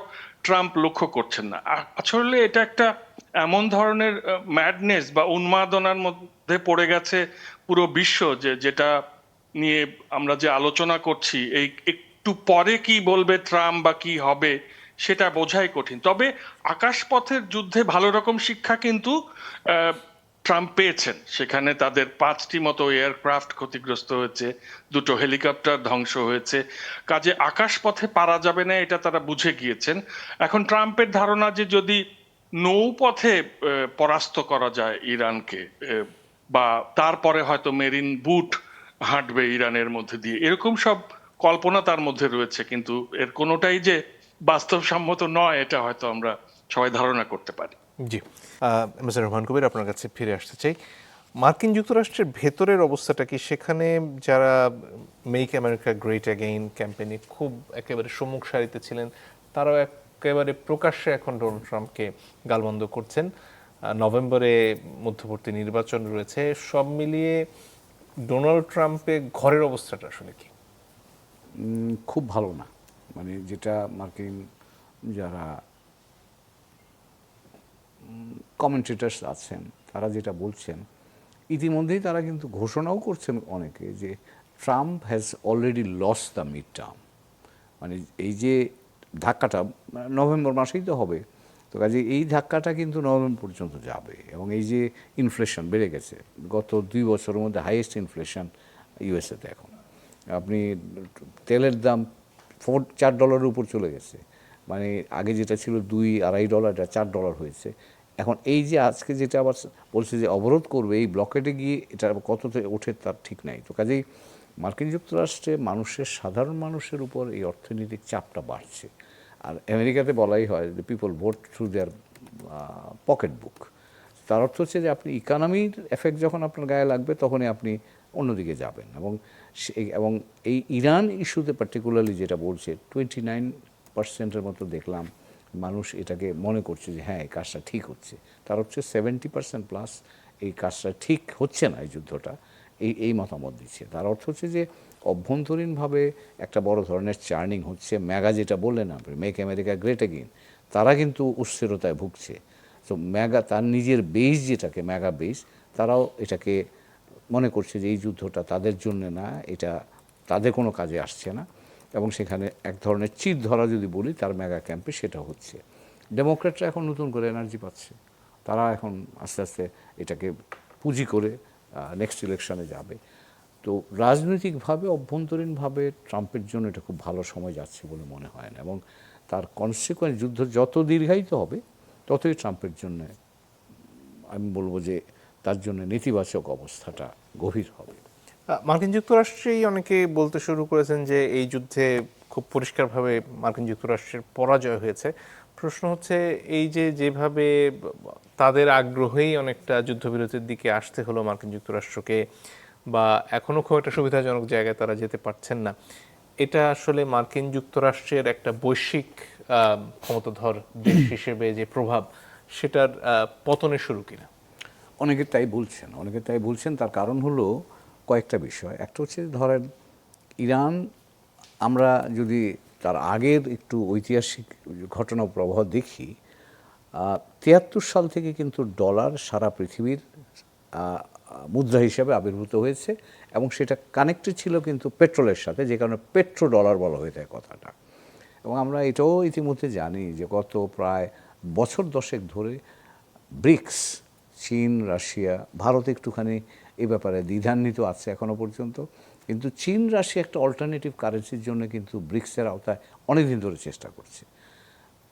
ট্রাম্প লক্ষ্য করছেন না। আসলে এটা একটা এমন ধরনের ম্যাডনেস বা উন্মাদনার মধ্যে পড়ে গেছে পুরো বিশ্ব, যেটা নিয়ে আমরা যে আলোচনা করছি, এই একটু পরে কি বলবে ট্রাম্প বা কি হবে সেটা বোঝাই কঠিন। তবে আকাশপথের যুদ্ধে ভালো রকম শিক্ষা কিন্তু ট্রাম্প পেয়েছেন। সেখানে তাদের 5টি মতো এয়ারক্রাফট ক্ষতিগ্রস্ত হয়েছে, 2টো হেলিকপ্টার ধ্বংস হয়েছে, কাজে আকাশপথে পারা যাবে না এটা তারা বুঝে গিয়েছেন। এখন ট্রাম্পের ধারণা যে যদি নৌপথে পরাস্ত করা যায় ইরানকে, বা তারপরে হয়তো মেরিন বুট হাঁটবে ইরানের মধ্যে দিয়ে, এরকম সব কল্পনা তার মধ্যে রয়েছে, কিন্তু এর কোনোটাই যে বাস্তবসম্মত নয় এটা হয়তো আমরা সবাই ধারণা করতে পারি।
জি, মিস্টার রহমান কবির, আপনার কাছে ফিরে আসতে চাই। মার্কিন যুক্তরাষ্ট্রের ভেতরের অবস্থাটা কি? সেখানে যারা মেক আমেরিকা গ্রেট অ্যাগেইন ক্যাম্পেইনে খুব একেবারে সম্মুখ সারিতে ছিলেন, তারাও একেবারে প্রকাশ্যে এখন ডোনাল্ড ট্রাম্পকে গালমন্দ করছেন। নভেম্বরে মধ্যবর্তী নির্বাচন রয়েছে। সব মিলিয়ে ডোনাল্ড ট্রাম্পের ঘরের অবস্থাটা আসলে কি?
খুব ভালো না। মানে যেটা মার্কিন যারা কমেন্টেটার্স আছেন তারা যেটা বলছেন, ইতিমধ্যেই তারা কিন্তু ঘোষণাও করছেন অনেকে যে Trump has already lost the mid term. মানে এই যে ধাক্কাটা নভেম্বর মাসেই তো হবে, তো কাজে এই ধাক্কাটা কিন্তু নভেম্বর পর্যন্ত যাবে। এবং এই যে ইনফ্লেশন বেড়ে গেছে, গত 2 বছরের মধ্যে হাইয়েস্ট ইনফ্লেশন ইউএসএতে। এখন আপনি তেলের দাম $4 উপর চলে গেছে, মানে আগে যেটা ছিল $2-2.5 এটা $4 হয়েছে। এখন এই যে আজকে যেটা আবার বলছে যে অবরোধ করবে, এই ব্লকেটে গিয়ে এটা কততে ওঠে তার ঠিক নাই। তো কাজেই মার্কিন যুক্তরাষ্ট্রে মানুষের, সাধারণ মানুষের উপর এই অর্থনৈতিক চাপটা বাড়ছে। আর আমেরিকাতে বলাই হয় যে পিপল ভোট থ্রু দেয়ার পকেট বুক। তার অর্থ হচ্ছে যে আপনি ইকোনমির এফেক্ট যখন আপনার গায়ে লাগবে তখনই আপনি অন্যদিকে যাবেন। এবং এই ইরান ইস্যুতে পার্টিকুলারলি যেটা বলছে, 29% মতো দেখলাম মানুষ এটাকে মনে করছে যে হ্যাঁ এই কাজটা ঠিক হচ্ছে। তার হচ্ছে 70% প্লাস এই কাজটা ঠিক হচ্ছে না, এই যুদ্ধটা, এই মতামত দিচ্ছে। তার অর্থ হচ্ছে যে অভ্যন্তরীণভাবে একটা বড় ধরনের চার্নিং হচ্ছে। ম্যাগা যেটা বললেন আপনি, মেক আমেরিকা গ্রেট এগেইন, তারা কিন্তু অস্থিরতায় ভুগছে। তো ম্যাগা তার নিজের বেস যেটাকে ম্যাগা বেস, তারাও এটাকে মনে করছে যে এই যুদ্ধটা তাদের জন্য না, এটা তাদের কোনো কাজে আসছে না। এবং সেখানে এক ধরনের চিত ধরা যদি বলি তার মেগা ক্যাম্পে সেটা হচ্ছে। ডেমোক্র্যাটরা এখন নতুন করে এনার্জি পাচ্ছে, তারা এখন আস্তে আস্তে এটাকে পুঁজি করে নেক্সট ইলেকশনে যাবে। তো রাজনৈতিকভাবে, অভ্যন্তরীণভাবে ট্রাম্পের জন্য এটা খুব ভালো সময় যাচ্ছে বলে মনে হয় না। এবং তার কনসিকুয়েন্স, যুদ্ধ যত দীর্ঘায়িত হবে ততই ট্রাম্পের জন্য, আমি বলবো যে তার জন্য নেতিবাচক অবস্থাটা গভীর হবে।
মার্কিন যুক্তরাষ্ট্রেই অনেকে বলতে শুরু করেছেন যে এই যুদ্ধে খুব পরিষ্কারভাবে মার্কিন যুক্তরাষ্ট্রের পরাজয় হয়েছে। প্রশ্ন হচ্ছে এই যে যেভাবে তাদের আগ্রহেই অনেকটা যুদ্ধবিরতির দিকে আসতে হলো মার্কিন যুক্তরাষ্ট্রকে, বা এখনো খুব একটা সুবিধাজনক জায়গায় তারা যেতে পারছেন না, এটা আসলে মার্কিন যুক্তরাষ্ট্রের একটা বৈশ্বিক ক্ষমতাধর দেশ হিসেবে যে প্রভাব, সেটার পতনের শুরু কিনা?
অনেকে তাই বলছেন। তার কারণ হলো কয়েকটা বিষয়। একটা হচ্ছে ধরেন ইরান, আমরা যদি তার আগের একটু ঐতিহাসিক ঘটনা প্রবাহ দেখি, 73 সাল থেকে কিন্তু ডলার সারা পৃথিবীর মুদ্রা হিসেবে আবির্ভূত হয়েছে এবং সেটা কানেক্টেড ছিল কিন্তু পেট্রোলের সাথে, যে কারণে পেট্রো ডলার বলা হয়ে থাকে কথাটা। এবং আমরা এটাও ইতিমধ্যে জানি যে গত প্রায় বছর 10 ধরে ব্রিক্স, চীন, রাশিয়া, ভারত একটুখানি এই ব্যাপারে দ্বিধান্বিত আছে এখনো পর্যন্ত, কিন্তু চীন, রাশিয়া একটা অল্টারনেটিভ কারেন্সির জন্য কিন্তু ব্রিক্সের আওতায় অনেকদিন ধরে চেষ্টা করছে।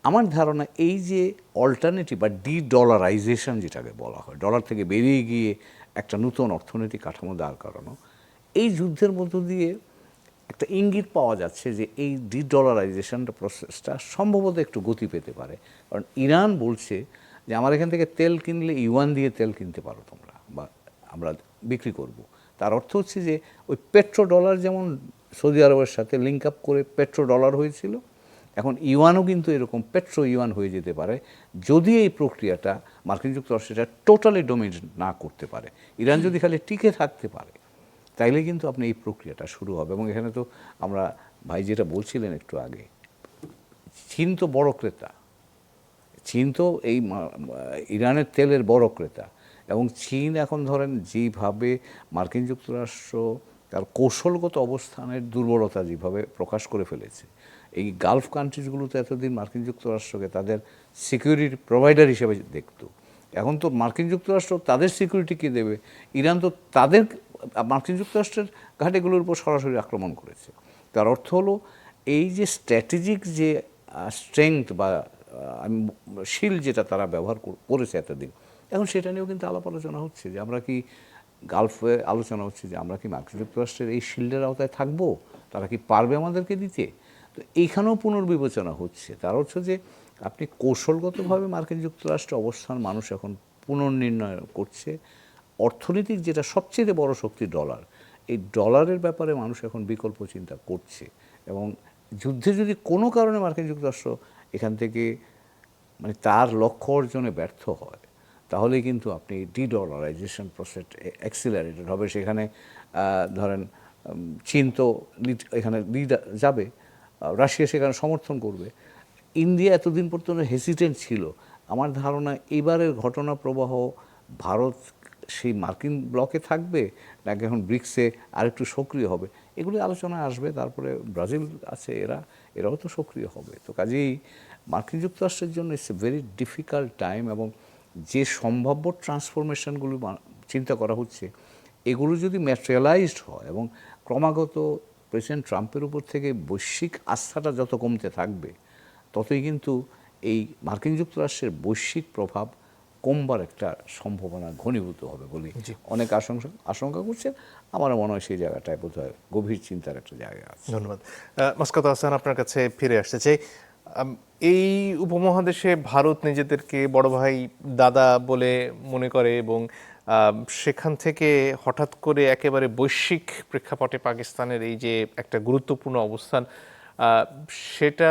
আমার ধারণা এই যে অল্টারনেটিভ বা ডলারাইজেশন যেটাকে বলা হয়, ডলার থেকে বেরিয়ে গিয়ে একটা নতুন অর্থনৈতিক কাঠামো দাঁড় করানো, এই যুদ্ধের মধ্য দিয়ে একটা ইঙ্গিত পাওয়া যাচ্ছে যে এই ডলারাইজেশনটা প্রসেসটা সম্ভবত একটু গতি পেতে পারে। কারণ ইরান বলছে যে আমার এখান থেকে তেল কিনলে ইউয়ান দিয়ে তেল কিনতে পারো তোমরা, বা আমরা বিক্রি করব। তার অর্থ হচ্ছে যে ওই পেট্রো ডলার যেমন সৌদি আরবের সাথে লিঙ্ক আপ করে পেট্রো ডলার হয়েছিল, এখন ইউয়ানও কিন্তু এরকম পেট্রো ইউয়ান হয়ে যেতে পারে যদি এই প্রক্রিয়াটা মার্কিন যুক্তরাষ্ট্রটা টোটালি ডোমিনেট না করতে পারে। ইরান যদি খালি টিকে থাকতে পারে তাইলে কিন্তু আপনি এই প্রক্রিয়াটা শুরু হবে। এবং এখানে তো আমরা ভাই যেটা বলছিলেন একটু আগে, চীন তো বড় ক্রেতা, চীন তো এই ইরানের তেলের বড় ক্রেতা, এবং চীন এখন ধরেন যেভাবে মার্কিন যুক্তরাষ্ট্র তার কৌশলগত অবস্থানের দুর্বলতা যেভাবে প্রকাশ করে ফেলেছে, এই গালফ কান্ট্রিজগুলোতে এতদিন মার্কিন যুক্তরাষ্ট্রকে তাদের সিকিউরিটি প্রোভাইডার হিসেবে দেখতো, এখন তো মার্কিন যুক্তরাষ্ট্র তাদের সিকিউরিটি কে দেবে? ইরান তো তাদের মার্কিন যুক্তরাষ্ট্রের ঘাঁটিগুলোর উপর সরাসরি আক্রমণ করেছে। তার অর্থ হলো এই যে স্ট্র্যাটেজিক যে স্ট্রেংথ বা শিল যেটা তারা ব্যবহার করেছে এতদিন, এখন সেটা নিয়েও কিন্তু আলাপ আলোচনা হচ্ছে যে আমরা কি গালফে আলোচনা হচ্ছে যে আমরা কি মার্কিন যুক্তরাষ্ট্রের এই শিল্ডের আওতায় থাকবো, তারা কি পারবে আমাদেরকে দিতে? তো এইখানেও পুনর্বিবেচনা হচ্ছে। তার অর্থ যে আপনি কৌশলগতভাবে মার্কিন যুক্তরাষ্ট্রের অবস্থান মানুষ এখন পুনর্নির্ণয় করছে। অর্থনৈতিক যেটা সবচেয়ে বড় শক্তি ডলার, এই ডলারের ব্যাপারে মানুষ এখন বিকল্প চিন্তা করছে। এবং যুদ্ধে যদি কোনো কারণে মার্কিন যুক্তরাষ্ট্র এখান থেকে মানে তার লক্ষ্য অর্জনে ব্যর্থ হয়, তাহলে কিন্তু আপনি ডলারাইজেশন প্রসেস অ্যাক্সিলারেটেড হবে। সেখানে ধরেন চীন তো এখানে যাবে, রাশিয়া সেখানে সমর্থন করবে, ইন্ডিয়া এতদিন পর্যন্ত হেসিটেন্ট ছিল। আমার ধারণা এবারের ঘটনা প্রবাহ ভারত সেই মার্কিন ব্লকে থাকবে নাকি এখন ব্রিক্সে আরেকটু সক্রিয় হবে, এগুলি আলোচনায় আসবে। তারপরে ব্রাজিল আছে, এরাও তো সক্রিয় হবে। তো কাজেই মার্কিন যুক্তরাষ্ট্রের জন্য it's a very difficult time. এবং যে সম্ভাব্য ট্রান্সফরমেশনগুলো চিন্তা করা হচ্ছে, এগুলো যদি ম্যাটেরিয়ালাইজড হয় এবং ক্রমাগত প্রেসিডেন্ট ট্রাম্পের উপর থেকে বৈশ্বিক আস্থাটা যত কমতে থাকবে, ততই কিন্তু এই মার্কিন যুক্তরাষ্ট্রের বৈশ্বিক প্রভাব কমবার একটা সম্ভাবনা ঘনীভূত হবে বলে অনেক আশঙ্কা করছেন। আমার মনে হয় সেই জায়গাটায় বোধহয় গভীর চিন্তার একটা জায়গা আছে।
ধন্যবাদ। মাসকাত হাসান, আপনার কাছে ফিরে আসতে চাই। এই উপমহাদেশে ভারত নিজেদেরকে বড় ভাই দাদা বলে মনে করে এবং সেখান থেকে হঠাৎ করে একেবারে বৈশ্বিক প্রেক্ষাপটে পাকিস্তানের এই যে একটা গুরুত্বপূর্ণ অবস্থান, সেটা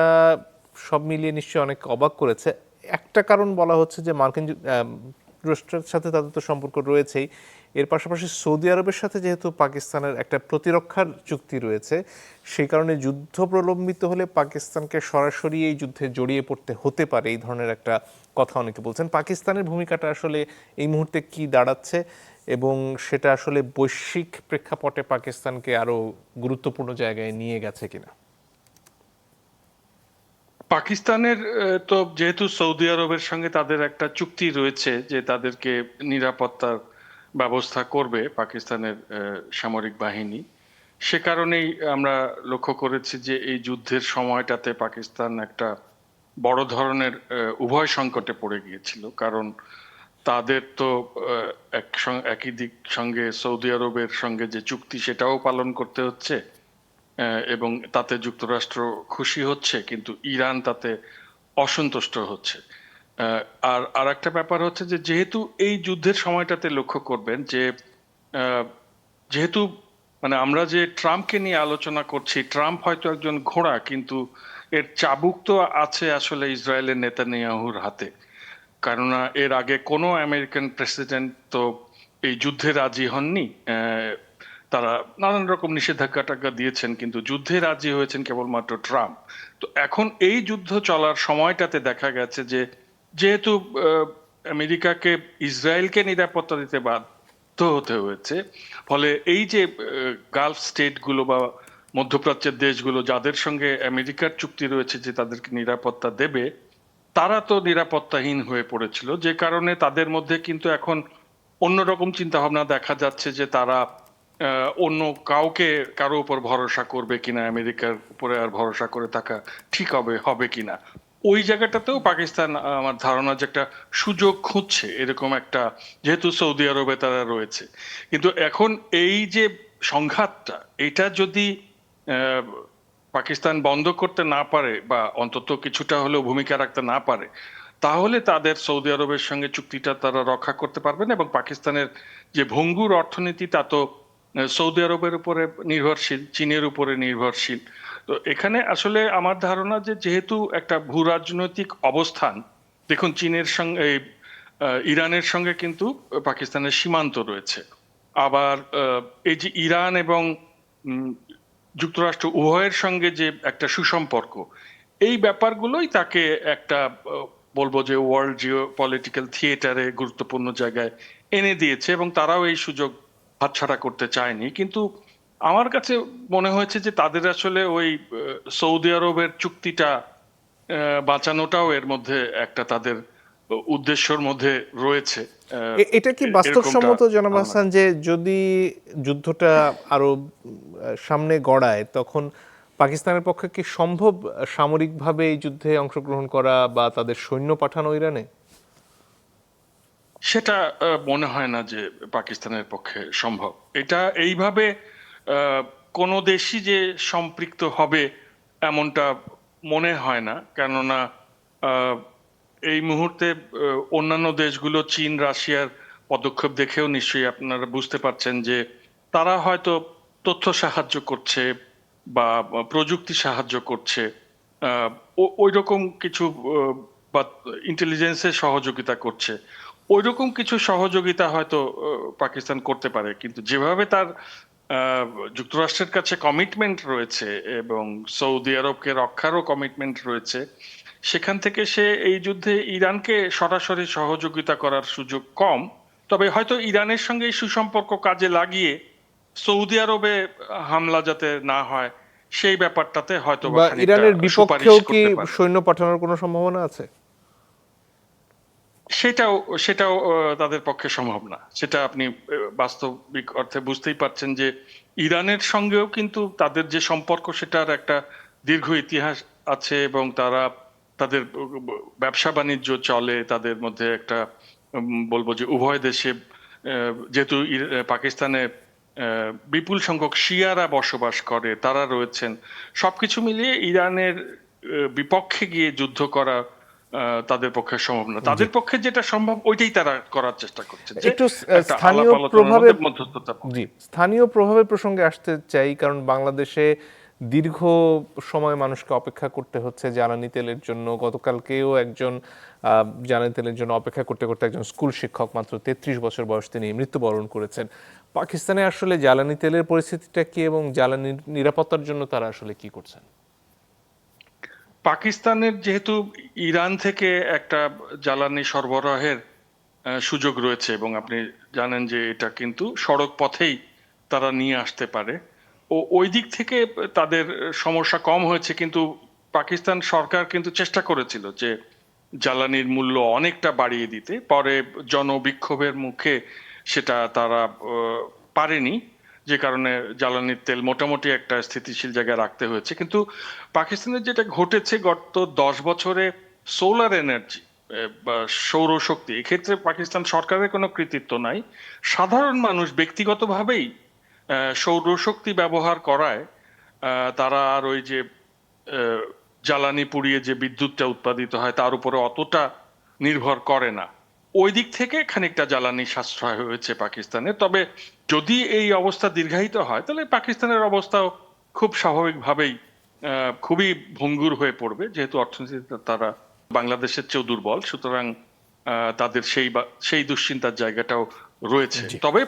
সব মিলিয়ে নিশ্চয়ই অনেক অবাক করেছে। একটা কারণ বলা হচ্ছে যে মার্কিন যুক্তরাষ্ট্রের সাথে তাদের তো সম্পর্ক রয়েছেই, এর পাশাপাশি সৌদি আরবের সাথে যেহেতু পাকিস্তানের একটা প্রতিরক্ষার চুক্তি রয়েছে, সেই কারণে যুদ্ধ প্রলম্বিত হলে পাকিস্তানকে সরাসরি এই যুদ্ধে জড়িয়ে পড়তে হতে পারে, এই ধরনের একটা কথা অনেকে বলছেন। পাকিস্তানের ভূমিকাটা আসলে এই মুহূর্তে কি দাঁড়াচ্ছে এবং সেটা আসলে বৈশ্বিক প্রেক্ষাপটে পাকিস্তানকে আরো গুরুত্বপূর্ণ জায়গায় নিয়ে গেছে কিনা?
পাকিস্তানের তো যেহেতু সৌদি আরবের সঙ্গে তাদের একটা চুক্তি রয়েছে যে তাদেরকে নিরাপত্তার ব্যবস্থা করবে পাকিস্তানের সামরিক বাহিনী, সে কারণেই আমরা লক্ষ্য করেছি যে এই যুদ্ধের সময়টাতে পাকিস্তান একটা বড় ধরনের উভয় সংকটে পড়ে গিয়েছিল। কারণ তাদের তো একই দিক সঙ্গে সৌদি আরবের সঙ্গে যে চুক্তি সেটাও পালন করতে হচ্ছে, এবং তাতে যুক্তরাষ্ট্র খুশি হচ্ছে, কিন্তু ইরান তাতে অসন্তুষ্ট হচ্ছে। আর একটা ব্যাপার হচ্ছে যে যেহেতু এই যুদ্ধের সময়টাতে লক্ষ্য করবেন যে যেহেতু মানে আমরা যে ট্রাম্পকে নিয়ে আলোচনা করছি, ট্রাম্প হয়তো একজন ঘোড়া, কিন্তু এর চাবুক তো আছে আসলে ইসরায়েলের নেতানিয়াহুর হাতে। কেননা এর আগে কোনো আমেরিকান প্রেসিডেন্ট তো এই যুদ্ধে রাজি হননি। তারা নানান রকম নিষেধাজ্ঞা দিয়েছেন, কিন্তু যুদ্ধে রাজি হয়েছেন কেবলমাত্র ট্রাম্প। তো এখন এই যুদ্ধ চলার সময়টাতে দেখা গেছে যে যেহেতু আমেরিকাকে ইসরায়েলকে নিরাপত্তা দিতে বাধ্য হতে হয়েছে, ফলে এই যে গালফ স্টেটগুলো বা মধ্যপ্রাচ্যের দেশগুলো যাদের সঙ্গে আমেরিকার চুক্তি রয়েছে যে তাদেরকে নিরাপত্তা দেবে, তারা তো নিরাপত্তাহীন হয়ে পড়েছিল, যে কারণে তাদের মধ্যে কিন্তু এখন অন্যরকম চিন্তা ভাবনা দেখা যাচ্ছে যে তারা অন্য কারো উপর ভরসা করবে কিনা, আমেরিকার উপরে আর ভরসা করে থাকা ঠিক হবে কিনা। ওই জায়গাটাতেও পাকিস্তান আমার ধারণা যে একটা সুযোগ খুঁজছে, এরকম একটা, যেহেতু সৌদি আরবে তারা রয়েছে। কিন্তু এখন এই যে সংঘাতটা, এটা যদি আহ, পাকিস্তান বন্ধ করতে না পারে বা অন্তত কিছুটা হলেও ভূমিকা রাখতে না পারে, তাহলে তাদের সৌদি আরবের সঙ্গে চুক্তিটা তারা রক্ষা করতে পারবে না, এবং পাকিস্তানের যে ভঙ্গুর অর্থনীতি তা তো সৌদি আরবের উপরে নির্ভরশীল, চীনের উপরে নির্ভরশীল। তো এখানে আসলে আমার ধারণা যে যেহেতু একটা ভূ রাজনৈতিক অবস্থান, দেখুন চীনের সঙ্গে ইরানের সঙ্গে কিন্তু পাকিস্তানের সীমান্ত রয়েছে। আবার এই যে ইরান এবং উম, যুক্তরাষ্ট্র উভয়ের সঙ্গে যে একটা সুসম্পর্ক, এই ব্যাপারগুলোই তাকে একটা বলবো যে ওয়ার্ল্ড জিও পলিটিক্যাল থিয়েটারে গুরুত্বপূর্ণ জায়গায় এনে দিয়েছে, এবং তারাও এই সুযোগ হাতছাড়া করতে চায়নি। কিন্তু আমার কাছে মনে হয়েছে যে তাদের আসলে ওই সৌদি আরবের চুক্তিটা বাঁচানোটাও এর মধ্যে একটা তাদের উদ্দেশ্যের মধ্যে রয়েছে।
এটা কি
এরকমটা
বাস্তবসম্মত জনাব
ধারণা।
হাসান যে যদি যুদ্ধটা আরো সামনে গড়ায় তখন পাকিস্তানের পক্ষে কি সম্ভব সামরিকভাবে এই যুদ্ধে অংশগ্রহণ করা বা তাদের সৈন্য পাঠানো ইরানে?
সেটা মনে হয় না যে পাকিস্তানের পক্ষে সম্ভব। এটা এইভাবে কোনো দেশই যে সম্পৃক্ত হবে এমনটা মনে হয় না, কেননা আহ, এই মুহূর্তে অন্যান্য দেশগুলো চীন রাশিয়ার পদক্ষেপ দেখেও নিশ্চয়ই আপনারা বুঝতে পারছেন যে তারা হয়তো তথ্য সাহায্য করছে বা প্রযুক্তি সাহায্য করছে, আহ, ওই রকম কিছু, বা ইন্টেলিজেন্সের সহযোগিতা করছে। ওইরকম কিছু সহযোগিতা হয়তো পাকিস্তান করতে পারে, কিন্তু যেভাবে তার আহ, যুক্তরাষ্ট্রের কাছে কমিটমেন্ট রয়েছে এবং সৌদি আরবকে রক্ষারও কমিটমেন্ট রয়েছে, সেখান থেকে সে এই যুদ্ধে ইরানকে সরাসরি সহযোগিতা করার সুযোগ কম। তবে হয়তো ইরানের সঙ্গে এই সুসম্পর্ক কাজে লাগিয়ে সৌদি আরবে হামলা যাতে না হয়, সেই ব্যাপারটাতে হয়তো
বা
খানিকটা
ইরানের
সুপারিশ
বিপক্ষেও কি
করতে পারে।
সৈন্য পাঠানোর কোনো সম্ভাবনা আছে?
সেটাও সেটাও তাদের পক্ষে সম্ভব না। সেটা আপনি বাস্তবিক অর্থে বুঝতেই পারছেন যে ইরানের সঙ্গেও কিন্তু তাদের যে সম্পর্ক সেটার একটা দীর্ঘ ইতিহাস আছে, এবং তারা তাদের ব্যবসা বাণিজ্য চলে তাদের মধ্যে একটা, বলবো যে উভয় দেশে যেহেতু পাকিস্তানে বিপুল সংখ্যক শিয়ারা বসবাস করে, তারা রয়েছেন, সবকিছু মিলিয়ে ইরানের বিপক্ষে গিয়ে যুদ্ধ করা তাদের পক্ষে সম্ভব না। তাদের পক্ষে যেটা সম্ভব ওইটাই তারা করার চেষ্টা করছে, যে
একটু
একটা
স্থানীয়
আলাপ আলোচনার
প্রভাবে,
মধ্যে মধ্যস্থতা।
জি, স্থানীয় প্রভাবের প্রসঙ্গে আসতে চাই, কারণ বাংলাদেশে দীর্ঘ সময় মানুষকে অপেক্ষা করতে হচ্ছে জ্বালানি তেলের জন্য। গতকালকেও একজন জ্বালানি তেলের জন্য অপেক্ষা করতে করতে একজন স্কুল শিক্ষক, মাত্র 33 বছর বয়স, তিনি মৃত্যুবরণ করেছেন। পাকিস্তানে আসলে জ্বালানি তেলের পরিস্থিতিটা কি এবং জ্বালানি নিরাপত্তার জন্য তারা আসলে কি করছেন?
পাকিস্তানের যেহেতু ইরান থেকে একটা জ্বালানি সরবরাহের সুযোগ রয়েছে, এবং আপনি জানেন যে এটা কিন্তু সড়ক পথেই তারা নিয়ে আসতে পারে, ওই দিক থেকে তাদের সমস্যা কম হয়েছে। কিন্তু পাকিস্তান সরকার কিন্তু চেষ্টা করেছিল যে জ্বালানির মূল্য অনেকটা বাড়িয়ে দিতে, পরে জনবিক্ষোভের মুখে সেটা তারা পারেনি, যে কারণে জ্বালানির তেল মোটামুটি একটা স্থিতিশীল জায়গায় রাখতে হয়েছে। কিন্তু পাকিস্তানের যেটা ঘটেছে গত 10 বছরে, সোলার এনার্জি বা সৌরশক্তি, এক্ষেত্রে পাকিস্তান সরকারের কোনো কৃতিত্ব নাই। সাধারণ মানুষ ব্যক্তিগতভাবেই সৌরশক্তি ব্যবহার করায় তারা আর ওই যে আহ, জ্বালানি পুড়িয়ে যে বিদ্যুৎটা উৎপাদিত হয় তার উপরে অতটা নির্ভর করে না। ওই দিক থেকে খানিকটা জ্বালানি সাশ্রয় হয়েছে পাকিস্তানের। তবে যদি এই অবস্থা দীর্ঘায়িত হয়, তাহলে পাকিস্তানের অবস্থাও খুব স্বাভাবিকভাবেই খুবই ভঙ্গুর হয়ে পড়বে, যেহেতু অর্থনীতিতে তারা বাংলাদেশের চেয়েও দুর্বল। সুতরাং তাদের সেই দুশ্চিন্তার জায়গাটাও রয়েছে। তবে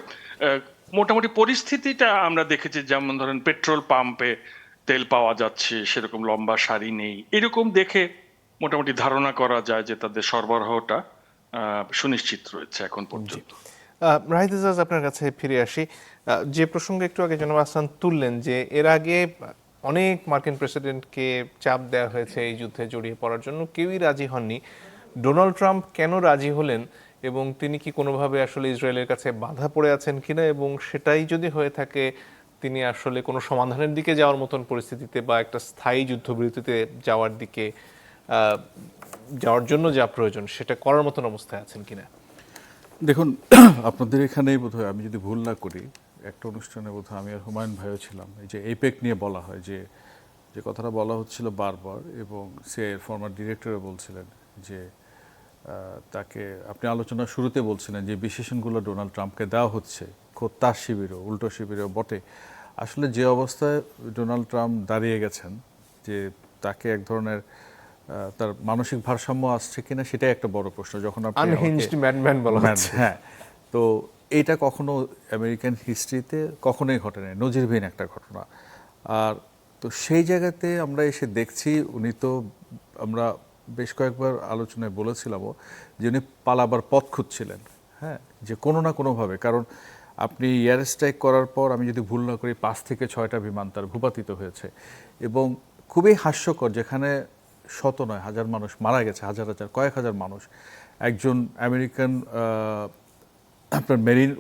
মোটামুটি পরিস্থিতিটা আমরা দেখেছি, যেমন ধরেন পেট্রোল পাম্পে তেল পাওয়া যাচ্ছে, সেরকম লম্বা সারি নেই, এরকম দেখে মোটামুটি ধারণা করা যায় যে তাদের সরবরাহটা সুনিশ্চিত রয়েছে এখন পর্যন্ত।
রাহিদ এজাজ, আপনার কাছে ফিরে আসি। যে প্রসঙ্গে একটু আগে জনাব আহসান তুললেন যে এর আগে অনেক মার্কিন প্রেসিডেন্টকে চাপ দেওয়া হয়েছে এই যুদ্ধে জড়িয়ে পড়ার জন্য, কেউই রাজি হননি। ডোনাল্ড ট্রাম্প কেন রাজি হলেন এবং তিনি কি কোনোভাবে আসলে ইসরায়েলের কাছে বাধা পড়ে আছেন কিনা, এবং সেটাই যদি হয়ে থাকে তিনি আসলে কোনো সমাধানের দিকে যাওয়ার মতন পরিস্থিতিতে বা একটা স্থায়ী যুদ্ধবিরতিতে যাওয়ার দিকে যাওয়ার জন্য যা প্রয়োজন সেটা করার মতন অবস্থায় আছেন কিনা?
দেখুন, আপনাদের এখানেই বোধহয়, আমি যদি ভুল না করি, একটা অনুষ্ঠানে বোধহয় আমি আর হুমায়ুন ভাইও ছিলাম, এই যে এপেক নিয়ে বলা হয়, যে যে কথাটা বলা হচ্ছিল বারবার, এবং সে ফর্মার ডিরেক্টরও বলছিলেন যে তাকে, আপনি আলোচনার শুরুতে বলছিলেন যে বিশেষণগুলো ডোনাল্ড ট্রাম্পকে দেওয়া হচ্ছে, খোদ তার শিবিরও, উল্টো শিবিরও বটে। আসলে যে অবস্থায় ডোনাল্ড ট্রাম্প দাঁড়িয়ে গেছেন, যে তাকে এক ধরনের তার মানসিক ভারসাম্য আসছে কিনা, সেটাই একটা বড় প্রশ্ন। যখন আপনি
আনহিঞ্জড ম্যাডম্যান বলা হচ্ছে।
হ্যাঁ, তো এইটা কখনো আমেরিকান হিস্ট্রিতে কখনোই ঘটেনি, নজিরবিহীন একটা ঘটনা। আর তো সেই জায়গাতে আমরা এসে দেখছি, উনি তো, আমরা বেশ কয়েকবার আলোচনায় বলেছিলামও যে উনি পালাবার পথ খুঁজছিলেন, হ্যাঁ, যে কোনো না কোনোভাবে। কারণ আপনি এয়ার স্ট্রাইক করার পর, আমি যদি ভুল না করি, 5 থেকে 6টা বিমান তার ভূপাতিত হয়েছে, এবং খুবই হাস্যকর, যেখানে শত নয় হাজার মানুষ মারা গেছে, হাজার হাজার, কয়েক হাজার মানুষ। একজন আমেরিকান আপনার মেরিন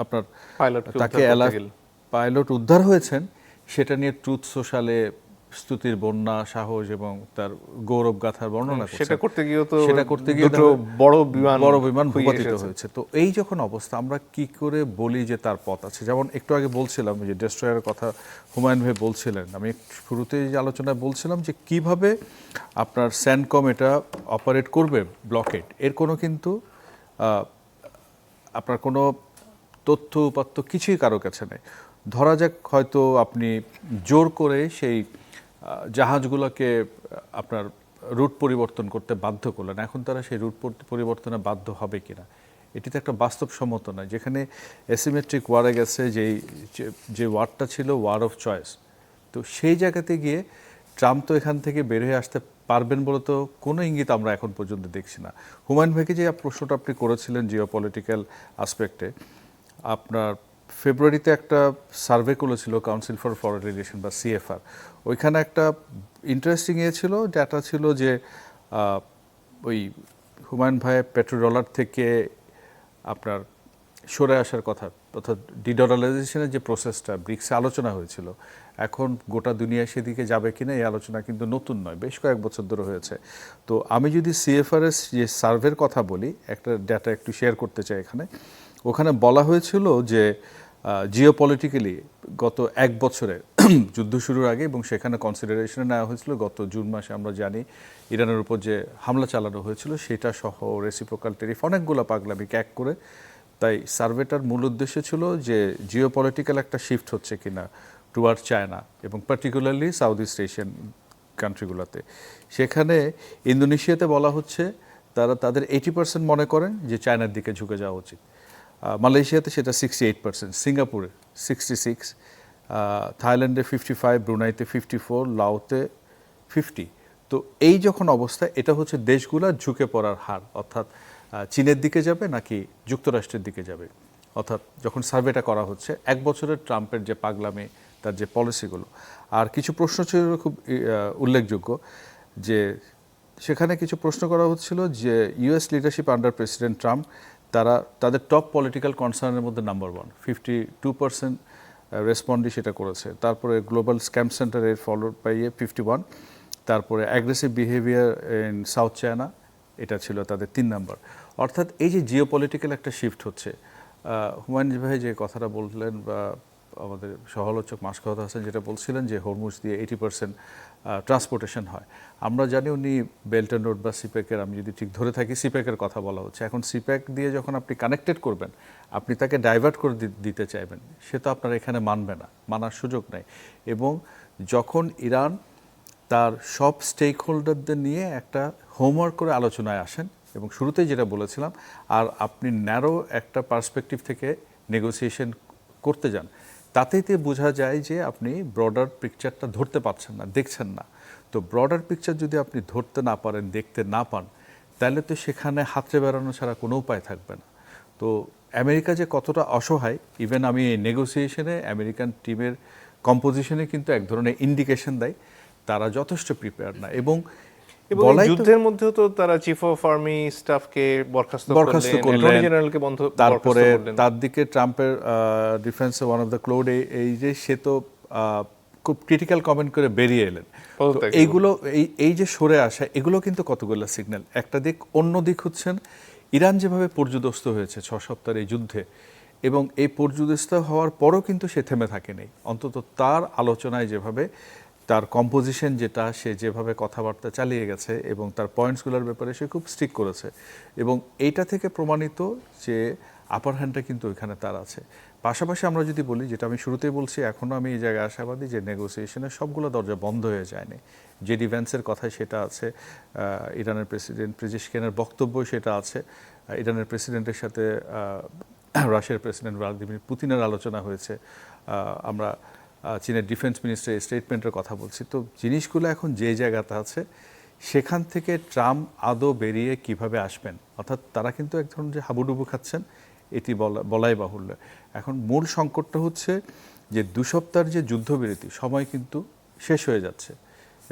আপনার তাকে পাইলট উদ্ধার হয়েছেন, সেটা নিয়ে ট্রুথ সোশ্যালে স্তুতির বন্যা, সাহস এবং তার গৌরব গাথার বর্ণনা করছে।
সেটা করতে গিয়ে
দুটো
বড় বিমান
ভূপাতিত হয়েছে। তো এই যখন অবস্থা, আমরা কি করে বলি যে তার পথ আছে? যেমন একটু আগে বলছিলাম যে ডেস্ট্রয়ারের কথা হুমায়ুন ভাই বলছিলেন, আমি শুরুতে যে আলোচনায় বলছিলাম যে কিভাবে আপনার স্যান্ডকম এটা অপারেট করবে, ব্লকেড, এর কোনো কিন্তু আপনার কোনো তথ্য উপাত্ত কিছুই কারো কাছে নেই। ধরা যাক হয়তো আপনি জোর করে সেই জাহাজগুলোকে আপনার রুট পরিবর্তন করতে বাধ্য করলেন, এখন তারা সেই রুট পরিবর্তনে বাধ্য হবে কিনা, এটি তো একটা বাস্তবসম্মত নয়। যেখানে অ্যাসিমেট্রিক ওয়ারে গেছে, যে ওয়ারটা ছিল ওয়ার অফ চয়েস, তো সেই জায়গাতে গিয়ে ট্রাম্প তো এখান থেকে বের হয়ে আসতে পারবেন বলে তো কোনো ইঙ্গিত আমরা এখন পর্যন্ত দেখছি না। হুমায়ুন ভাইকে যে প্রশ্নটা আপনি করেছিলেন জিও পলিটিক্যাল আসপেক্টে, আপনার ফেব্রুয়ারিতে একটা সার্ভে করেছিল কাউন্সিল ফর ফরেন রিলেশন বা সিএফআর, ওইখানে একটা ইন্টারেস্টিং ছিল, ডাটা ছিল যে ওই হুমায়ুন ভাই পেট্রোডলার থেকে আপনার সরে আসার কথা, অর্থাৎ ডিডলারাইজেশনের যে প্রসেসটা ব্রিক্সে আলোচনা হয়েছিল, এখন গোটা দুনিয়া সেদিকে যাবে কিনা এই আলোচনা কিন্তু নতুন নয়, বেশ কয়েক বছর ধরে হয়েছে। তো আমি যদি সিএফআরএস যে সার্ভের কথা বলি, একটা ডাটা একটু শেয়ার করতে চাই এখানে। ওখানে বলা হয়েছিল যে জিওপলিটিক্যালি গত এক বছরে যুদ্ধ শুরুর আগে, এবং সেখানে কনসিডারেশনে নেওয়া হয়েছিল গত জুন মাসে আমরা জানি ইরানের উপর যে হামলা চালানো হয়েছিল সেটা সহ রেসিপ্রোকাল টেরিফ, অনেকগুলো পাগলামি ক্যাক করে। তাই সার্ভেটার মূল উদ্দেশ্য ছিল যে জিওপলিটিক্যাল একটা শিফট হচ্ছে কিনা টুয়ার্ড চায়না, এবং পার্টিকুলারলি সাউথ ইস্ট এশিয়ান কান্ট্রিগুলোতে। সেখানে ইন্দোনেশিয়াতে বলা হচ্ছে তারা তাদের 80% মনে করেন যে চায়নার দিকে ঝুঁকে যাওয়া উচিত। মালয়েশিয়াতে সেটা 68%, সিঙ্গাপুরে 66, থাইল্যান্ডে 55, ব্রুনাইতে 54, লাওতে 50। তো এই যখন অবস্থা, এটা হচ্ছে দেশগুলোর ঝুঁকে পড়ার হার, অর্থাৎ চীনের দিকে যাবে নাকি যুক্তরাষ্ট্রের দিকে যাবে। অর্থাৎ যখন সার্ভেটা করা হচ্ছে, এক বছরের ট্রাম্পের যে পাগলামি, তার যে পলিসিগুলো। আর কিছু প্রশ্ন ছিল খুব উল্লেখযোগ্য, যে সেখানে কিছু প্রশ্ন করা হচ্ছিল যে US leadership under president Trump, তাদের টপ পলিটিক্যাল কনসার্নের মধ্যে নাম্বার 1, 52% রেসপন্ডই সেটা করেছে। তারপরে গ্লোবাল স্ক্যাম সেন্টারের ফলোড বাই 51, তারপরে aggressive behaviour in south China, এটা ছিল তাদের 3 নাম্বার। অর্থাৎ এই যে জিওপলিটিক্যাল একটা শিফট হচ্ছে, হুমায়ুন ভাই যে কথাটা বললেন, বা আমাদের সহ-আলোচক মাসকাওয়াত হাসান যেটা বলছিলেন যে হরমুজ দিয়ে 80% ট্রান্সপোর্টেশন হয়, আমরা জানি উনি বেল্ট অ্যান্ড রোড বা সিপ্যাকের, আমি যদি ঠিক ধরে থাকি সিপ্যাকের কথা বলা হচ্ছে। এখন সিপ্যাক দিয়ে যখন আপনি কানেক্টেড করবেন, আপনি তাকে ডাইভার্ট করে দিতে চাইবেন, সে তো আপনার এখানে মানবে না, মানার সুযোগ নেই। এবং যখন ইরান তার সব স্টেক হোল্ডারদের নিয়ে একটা হোমওয়ার্ক করে আলোচনায় আসেন, এবং শুরুতেই যেটা বলেছিলাম, আর আপনি ন্যারো একটা পার্সপেক্টিভ থেকে নেগোসিয়েশন করতে যান, তাতেই বোঝা যায় যে আপনি ব্রডার পিকচারটা ধরতে পারছেন না, দেখছেন না। তো ব্রডার পিকচার যদি আপনি ধরতে না পারেন, দেখতে না পান, তাহলে তো সেখানে হাতড়ে বেড়ানো ছাড়া কোনো উপায় থাকবে না। তো আমেরিকা যে কতটা অসহায়, ইভেন আমি এই নেগোসিয়েশনে আমেরিকান টিমের কম্পোজিশনে কিন্তু এক ধরনের ইন্ডিকেশন দেয় তারা যথেষ্ট প্রিপেয়ার না। এবং
যুদ্ধের মধ্যেও তো তারা চিফ অফ আর্মি স্টাফকে বরখাস্ত করলেন, জেনারেলকে
তারপরে তার দিকে ট্রাম্পের ডিফেন্সে ওয়ান অফ দ্য ক্লোড এই যে সে তো খুব ক্রিটিক্যাল কমেন্ট করে বেরিয়ে এলেন। তো
পদত্যাগ
এইগুলো এই যে সরে আসা, এগুলো কিন্তু কতগুলো সিগন্যাল। একটা দিক, অন্য দিক হচ্ছেন ইরান যেভাবে পর্যুদস্ত হয়েছে 6 সপ্তাহের এই যুদ্ধে, এবং এই পর্যুদস্ত হওয়ার পরও কিন্তু সে থেমে থাকেনি। অন্তত তার আলোচনায় যেভাবে তার কম্পোজিশন, যেটা সে যেভাবে কথাবার্তা চালিয়ে গেছে এবং তার পয়েন্টসগুলোর ব্যাপারে সে খুব স্ট্রিক করেছে, এবং এইটা থেকে প্রমাণিত যে আপার হ্যান্ডটা কিন্তু ওইখানে তার আছে। পাশাপাশি আমরা যদি বলি, যেটা আমি শুরুতেই বলছি, এখনও আমি এই জায়গায় আশাবাদী যে নেগোসিয়েশনের সবগুলো দরজা বন্ধ হয়ে যায়নি। যে ডিভেন্সের কথায় সেটা আছে, ইরানের প্রেসিডেন্ট পেজেশকিয়ানের বক্তব্য সেটা আছে, ইরানের প্রেসিডেন্টের সাথে রাশিয়ার প্রেসিডেন্ট ভ্লাদিমির পুতিনের আলোচনা হয়েছে, আমরা চীনের ডিফেন্স মিনিস্টারের স্টেটমেন্টের কথা বলছি। তো জিনিসগুলো এখন যে জায়গাতে আছে, সেখান থেকে ট্রাম্প আদৌ বেরিয়ে কিভাবে আসবেন, অর্থাৎ তারা কিন্তু এক ধরনের যে হাবুডুবু খাচ্ছেন, এটি বলাই বাহুল্য। এখন মূল সংকটটা হচ্ছে যে 2 সপ্তাহের যে যুদ্ধবিরতি, সময় কিন্তু শেষ হয়ে যাচ্ছে,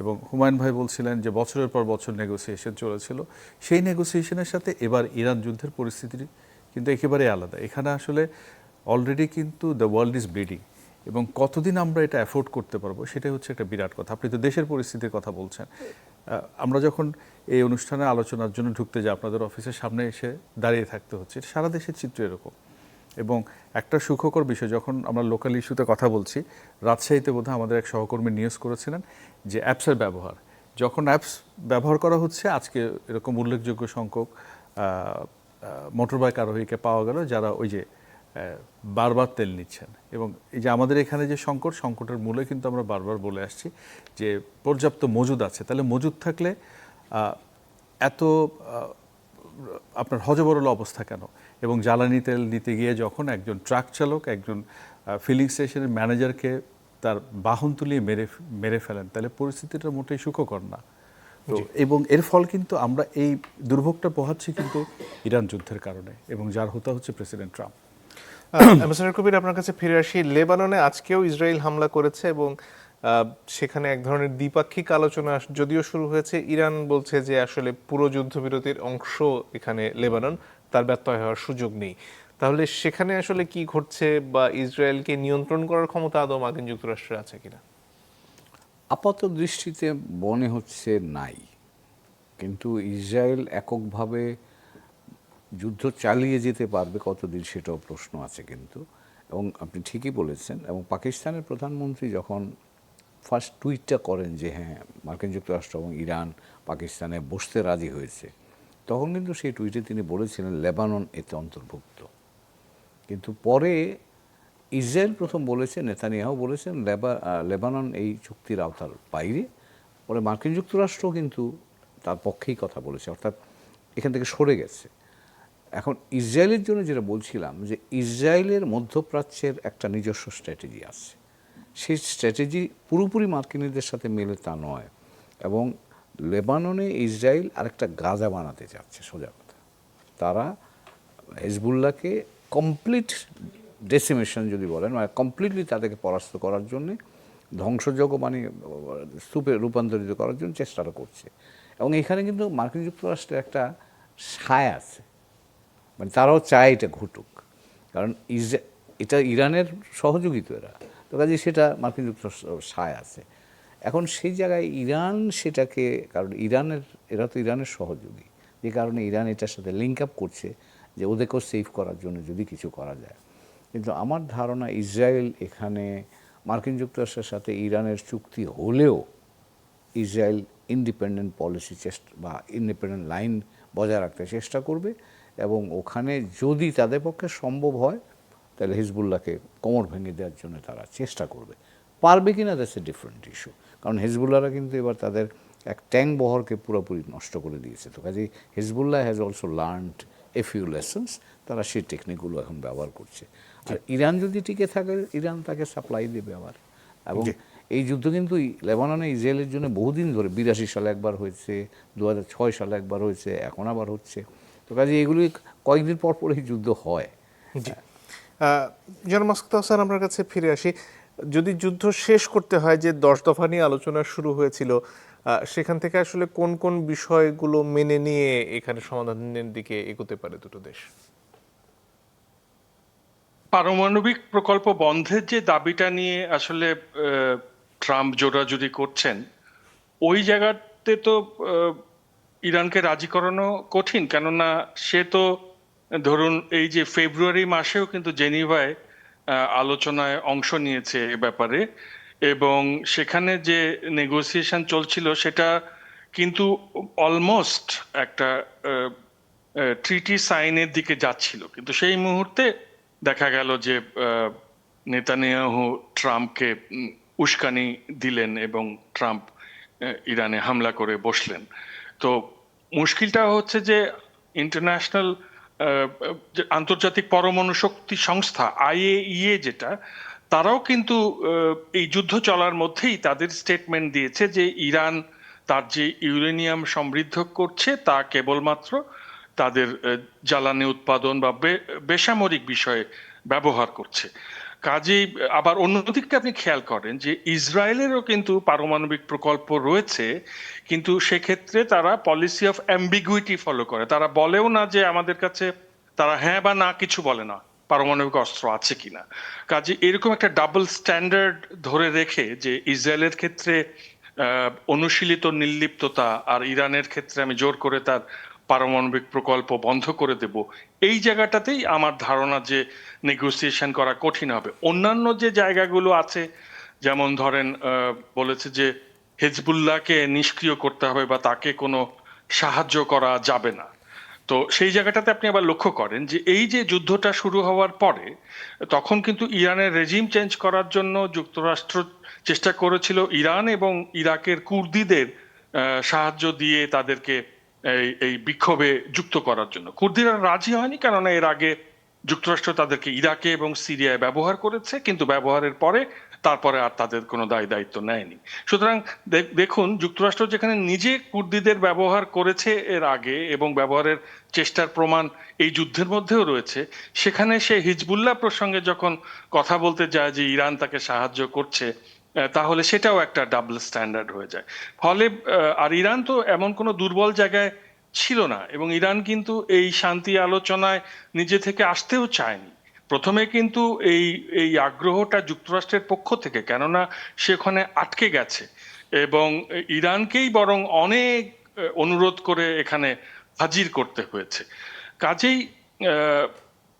এবং হুমায়ুন ভাই বলছিলেন যে বছরের পর বছর নেগোসিয়েশন চলেছিল। সেই নেগোসিয়েশনের সাথে এবার ইরান যুদ্ধের পরিস্থিতি কিন্তু একেবারে আলাদা। এখানে আসলে অলরেডি কিন্তু দ্য ওয়ার্ল্ড ইজ ব্লিডিং, এবং কতদিন আমরা এটা অ্যাফোর্ড করতে পারবো সেটাই হচ্ছে একটা বিরাট কথা। আপনি তো দেশের পরিস্থিতির কথা বলছেন। আমরা যখন এই অনুষ্ঠানে আলোচনার জন্য ঢুকতে যাই, আপনাদের অফিসের সামনে এসে দাঁড়িয়ে থাকতে হচ্ছে। সারা দেশের চিত্র এরকম। এবং একটা সুখকর বিষয়, যখন আমরা লোকাল ইস্যুতে কথা বলছি, রাজশাহীতে বোধহয় আমাদের এক সহকর্মী নিউজ করেছিলেন যে অ্যাপসের ব্যবহার, যখন অ্যাপস ব্যবহার করা হচ্ছে, আজকে এরকম উল্লেখযোগ্য সংখ্যক মোটরবাইক আরোহীকে পাওয়া গেল যারা ওই যে বারবার তেল নিচ্ছেন। এবং এই যে আমাদের এখানে যে সংকটের মূলে কিন্তু আমরা বারবার বলে আসছি যে পর্যাপ্ত মজুদ আছে। তাহলে মজুদ থাকলে এত আপনার হযবরল অবস্থা কেন? এবং জ্বালানি তেল নিতে গিয়ে যখন একজন ট্রাক চালক একজন ফিলিং স্টেশনের ম্যানেজারকে তার বাহন তুলিয়ে মেরে ফেলেন, তাহলে পরিস্থিতিটা মোটেই সুখকর না। তো এবং এর ফল কিন্তু আমরা এই দুর্ভোগটা পোহাচ্ছি কিন্তু ইরান যুদ্ধের কারণে, এবং যার হোতা হচ্ছে প্রেসিডেন্ট ট্রাম্প।
অ্যাম্বাসেডর কবির, আপনার কাছে ফিরে আসি। লেবাননে আজকেও ইসরায়েল হামলা করেছে এবং সেখানে এক ধরনের দ্বিপাক্ষিক আলোচনা যদিও শুরু হয়েছে। ইরান বলছে যে আসলে পুরো যুদ্ধবিরতির অংশ এখানে লেবানন, তার ব্যত্যয় হওয়ার সুযোগ নেই। তাহলে সেখানে আসলে কি ঘটছে, বা ইসরায়েলকে নিয়ন্ত্রণ করার ক্ষমতা আদৌ মার্কিন যুক্তরাষ্ট্রের আছে কিনা?
আপাত দৃষ্টিতে মনে হচ্ছে নাই, কিন্তু ইসরায়েল এককভাবে যুদ্ধ চালিয়ে যেতে পারবে কতদিন সেটাও প্রশ্ন আছে কিন্তু। এবং আপনি ঠিকই বলেছেন। এবং পাকিস্তানের প্রধানমন্ত্রী যখন ফার্স্ট টুইটটা করেন যে হ্যাঁ, মার্কিন যুক্তরাষ্ট্র এবং ইরান পাকিস্তানে বসতে রাজি হয়েছে, তখন কিন্তু সেই টুইটে তিনি বলেছিলেন লেবানন এতে অন্তর্ভুক্ত। কিন্তু পরে ইসরায়েল প্রথম বলেছে, নেতানিয়াহু বলেছেন লেবানন এই চুক্তির আওতার বাইরে। পরে মার্কিন যুক্তরাষ্ট্র কিন্তু তার পক্ষেই কথা বলেছে, অর্থাৎ এখান থেকে সরে গেছে। এখন ইসরায়েলের জন্য যেটা বলছিলাম, যে ইসরায়েলের মধ্যপ্রাচ্যের একটা নিজস্ব স্ট্র্যাটেজি আছে। সেই স্ট্র্যাটেজি পুরোপুরি মার্কিনীদের সাথে মেলে তা নয়। এবং লেবাননে ইসরায়েল আরেকটা গাজা বানাতে চাচ্ছে, সোজা কথা। তারা হেজবুল্লাহকে কমপ্লিট ডেসিমেশন যদি বলেন, মানে কমপ্লিটলি তাদেরকে পরাস্ত করার জন্যে, ধ্বংসযজ্ঞ মানে স্তূপে রূপান্তরিত করার জন্য চেষ্টাটা করছে। এবং এখানে কিন্তু মার্কিন যুক্তরাষ্ট্রের একটা ছায়া আছে, মানে তারাও চায় এটা ঘটুক, কারণ এটা ইরানের সহযোগিত এরা, তো কাজে সেটা মার্কিন যুক্তরাষ্ট্র ছায়া আছে। এখন সেই জায়গায় ইরান সেটাকে, কারণ এরা তো ইরানের সহযোগী, যে কারণে ইরান এটার সাথে লিঙ্ক আপ করছে যে ওদেরকেও সেভ করার জন্য যদি কিছু করা যায়। কিন্তু আমার ধারণা ইসরায়েল এখানে মার্কিন যুক্তরাষ্ট্রের সাথে ইরানের চুক্তি হলেও ইসরায়েল ইন্ডিপেন্ডেন্ট পলিসি বা ইন্ডিপেন্ডেন্ট লাইন বজায় রাখতে চেষ্টা করবে। এবং ওখানে যদি তাদের পক্ষে সম্ভব হয়, তাহলে হিজবুল্লাহকে কোমর ভেঙে দেওয়ার জন্য তারা চেষ্টা করবে। পারবে কিনা দ্যাটস এ ডিফারেন্ট ইস্যু, কারণ হিজবুল্লাহরা কিন্তু এবার তাদের এক ট্যাঙ্ক বহরকে পুরোপুরি নষ্ট করে দিয়েছে। তো কাজেই Hezbollah has also learned a few lessons, তারা সেই টেকনিকগুলো এখন ব্যবহার করছে। আর ইরান যদি টিকে থাকে, ইরান তাকে সাপ্লাই দেবে আবার। এবং এই যুদ্ধ কিন্তু লেবাননে ইসরায়েলের জন্য বহুদিন ধরে, 82 সালে একবার হয়েছে, 2006 সালে একবার হয়েছে, এখন আবার হচ্ছে। তো কাজে এগুলি কয়েকদিন পর পর এই যুদ্ধ হয়।
জনাব মাসুদ হাসান, আপনার কাছে ফিরে আসি। যদি যুদ্ধ শেষ করতে হয়, যে 10 দফা নিয়ে আলোচনা শুরু হয়েছিল, সেখান থেকে আসলে কোন কোন বিষয়গুলো মেনে নিয়ে এখানে সমাধানের দিকে এগোতে পারে দুটো দেশ?
পারমাণবিক প্রকল্প বন্ধের যে দাবিটা নিয়ে আসলে ট্রাম্প জোরাজুরি করছেন, ওই জায়গাতে তো ইরানকে রাজি করানো কঠিন, কেননা সে তো ধরুন এই যে ফেব্রুয়ারি মাসেও কিন্তু জেনিভায় আলোচনায় অংশ নিয়েছে এ ব্যাপারে, এবং সেখানে যে নেগোসিয়েশন চলছিল সেটা কিন্তু অলমোস্ট একটা ট্রিটি সাইনের দিকে যাচ্ছিল, কিন্তু সেই মুহূর্তে দেখা গেল যে নেতানিয়াহু ট্রাম্পকে উস্কানি দিলেন এবং ট্রাম্প ইরানে হামলা করে বসলেন। তো মুশকিলটা হচ্ছে যে ইন্টারন্যাশনাল আন্তর্জাতিক পরমাণু শক্তি সংস্থা IAEA যেটা, তারাও কিন্তু এই যুদ্ধ চলার মধ্যেই তাদের স্টেটমেন্ট দিয়েছে যে ইরান তার যে ইউরেনিয়াম সমৃদ্ধ করছে তা কেবলমাত্র তাদের জ্বালানি উৎপাদন বা বেসামরিক বিষয়ে ব্যবহার করছে। কাজেই আবার অন্যদিকটা আপনি খেয়াল করেন যে ইসরায়েলেরও কিন্তু পারমাণবিক প্রকল্প রয়েছে, কিন্তু সেক্ষেত্রে তারা পলিসি অফ অ্যাম্বিগুইটি ফলো করে। তারা বলেও না যে আমাদের কাছে, তারা হ্যাঁ বা না কিছু বলে না পারমাণবিক অস্ত্র আছে কিনা। কাজে এরকম একটা ডাবল স্ট্যান্ডার্ড ধরে রেখে যে ইসরায়েলের ক্ষেত্রে অনুশীলিত নির্লিপ্ততা আর ইরানের ক্ষেত্রে আমি জোর করে তার পারমাণবিক প্রকল্প বন্ধ করে দেব, এই জায়গাটাতেই আমার ধারণা যে নেগোসিয়েশন করা কঠিন হবে। অন্যান্য যে জায়গাগুলো আছে, যেমন ধরেন বলেছে যে হিজবুল্লাহকে নিষ্ক্রিয় করতে হবে বা তাকে কোনো সাহায্য করা যাবে না। তো সেই জায়গাটাতে আপনি আবার লক্ষ্য করেন যে এই যে যুদ্ধটা শুরু হওয়ার পরে তখন কিন্তু ইরানের রেজিম চেঞ্জ করার জন্য যুক্তরাষ্ট্র চেষ্টা করেছিল ইরান এবং ইরাকের কুর্দিদের সাহায্য দিয়ে তাদেরকে এই বিক্ষোভে যুক্ত করার জন্য। কুর্দিরা রাজি হয়নি, কেননা এর আগে যুক্তরাষ্ট্র তাদেরকে ইরাকে এবং সিরিয়ায় ব্যবহার করেছে, কিন্তু ব্যবহারের পরে তারপরে আর তাদের কোনো দায়িত্ব নেয়নি। সুতরাং দেখুন, যুক্তরাষ্ট্র যেখানে নিজে কুর্দিদের ব্যবহার করেছে এর আগে এবং ব্যবহারের চেষ্টার প্রমাণ এই যুদ্ধের মধ্যেও রয়েছে, সেখানে সে হিজবুল্লাহ প্রসঙ্গে যখন কথা বলতে যায় যে ইরান তাকে সাহায্য করছে, তাহলে সেটাও একটা ডাবল স্ট্যান্ডার্ড হয়ে যায়। ফলে আর ইরান তো এমন কোনো দুর্বল জায়গায় ছিল না, এবং ইরান কিন্তু এই শান্তি আলোচনায় নিজে থেকে আসতেও চায়নি। প্রথমে কিন্তু এই এই আগ্রহটা যুক্তরাষ্ট্রের পক্ষ থেকে, কেননা সেখানে আটকে গেছে এবং ইরানকেই বরং অনেক অনুরোধ করে এখানে হাজির করতে হয়েছে। কাজেই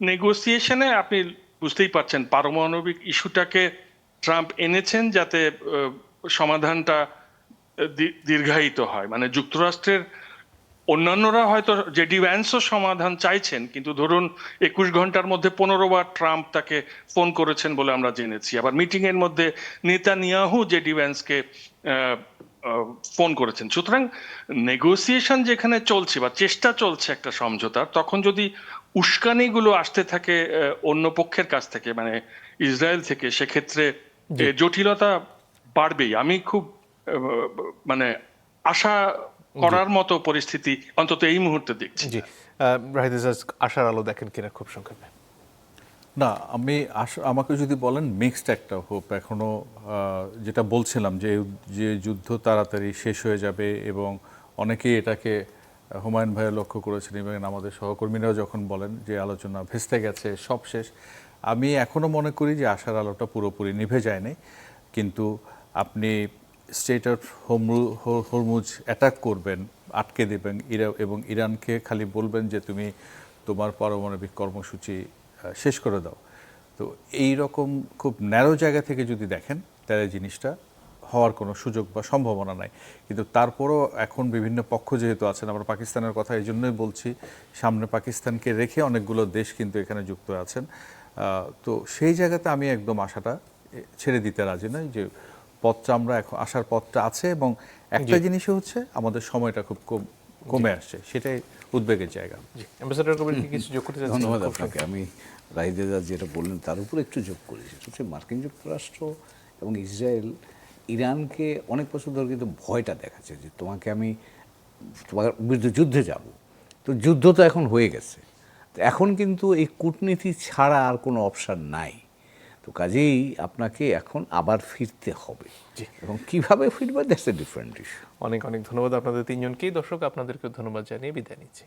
নেগোসিয়েশনে আপনি বুঝতেই পারছেন পারমাণবিক ইস্যুটাকে ট্রাম্প এনেছেন যাতে সমাধানটা দীর্ঘায়িত হয়। মানে যুক্তরাষ্ট্রের অন্যান্যরা হয়তো জেডি ভ্যান্সও সমাধান চাইছেন, কিন্তু ধরুন 21 ঘন্টার মধ্যে 15 বার ট্রাম্প তাকে ফোন করেছেন বলে আমরা জেনেছি। আবার মিটিং এর মধ্যে নেতানিয়াহু জেডি ভ্যান্সকে ফোন করেছেন। সুতরাং নেগোসিয়েশন যেখানে চলছে বা চেষ্টা চলছে একটা সমঝোতার, তখন যদি উস্কানিগুলো আসতে থাকে অন্য পক্ষের কাছ থেকে, মানে ইসরায়েল থেকে, সেক্ষেত্রে জটিলতা বাড়বেই। আমি খুব মানে আশা করার মতো পরিস্থিতি অন্তত এই মুহূর্তে দেখছি।
জি, রাহিদ এজাজ আশার আলো দেখেন কিনা খুব সংক্ষেপে।
না, আমি আমাকে যদি বলেন মিক্সড একটা হোপ এখনো, যেটা বলছিলাম যে যুদ্ধ তাড়াতাড়ি শেষ হয়ে যাবে এবং অনেকেই এটাকে হুমায়ুন ভাইয়া লক্ষ্য করেছেন এবং আমাদের সহকর্মীরাও যখন বলেন যে আলোচনা ভেস্তে গেছে, সব শেষ, আমি এখনো মনে করি যে আশার আলোটা পুরোপুরি নিভে যায়নি। কিন্তু আপনি স্টেট অফ হরমুজ অ্যাটাক করবেন, আটকে দেবেন এবং ইরানকে খালি বলবেন যে তুমি তোমার পারমাণবিক কর্মসূচি শেষ করে দাও। তো এই রকম খুব ন্যারো জায়গা থেকে যদি দেখেন তাহলে জিনিসটা হওয়ার কোনো সুযোগ বা সম্ভাবনা নাই। কিন্তু তারপরও এখন বিভিন্ন পক্ষ যেহেতু আছেন, আমরা পাকিস্তানের কথা এই জন্যই বলছি, সামনে পাকিস্তানকে রেখে অনেকগুলো দেশ কিন্তু এখানে যুক্ত আছেন। তো সেই জায়গাতে আমি একদম আশাটা ছেড়ে দিতে রাজি নই, যে পথটা আমরা এখন আসার পথটা আছে, এবং একটা জিনিসই হচ্ছে আমাদের সময়টা খুব কমে আসছে, সেটাই উদ্বেগের জায়গা।
অ্যাম্বাসেডর কবির কি কিছু যোগ করতে চাচ্ছেন?
ধন্যবাদ আপনাকে। আমি রাহিদ এজাজ যেটা বললেন তার উপরে একটু যোগ করি, সেটা হচ্ছে মার্কিন যুক্তরাষ্ট্র এবং ইসরায়েল ইরানকে অনেক বছর ধরে কিন্তু ভয়টা দেখাচ্ছে যে তোমাকে আমি তোমার বিরুদ্ধে যুদ্ধে যাব। তো যুদ্ধ তো এখন হয়ে গেছে, তো এখন কিন্তু এই কূটনীতি ছাড়া আর কোনো অপশান নাই। তো কাজেই আপনাকে এখন আবার ফিরতে হবে, এবং কিভাবে ফিরবে দ্যাটস এ ডিফারেন্ট ইস্যু।
অনেক অনেক ধন্যবাদ আপনাদের তিনজনকেই। দর্শক, আপনাদেরকে ধন্যবাদ জানিয়ে বিদায় নিচ্ছি।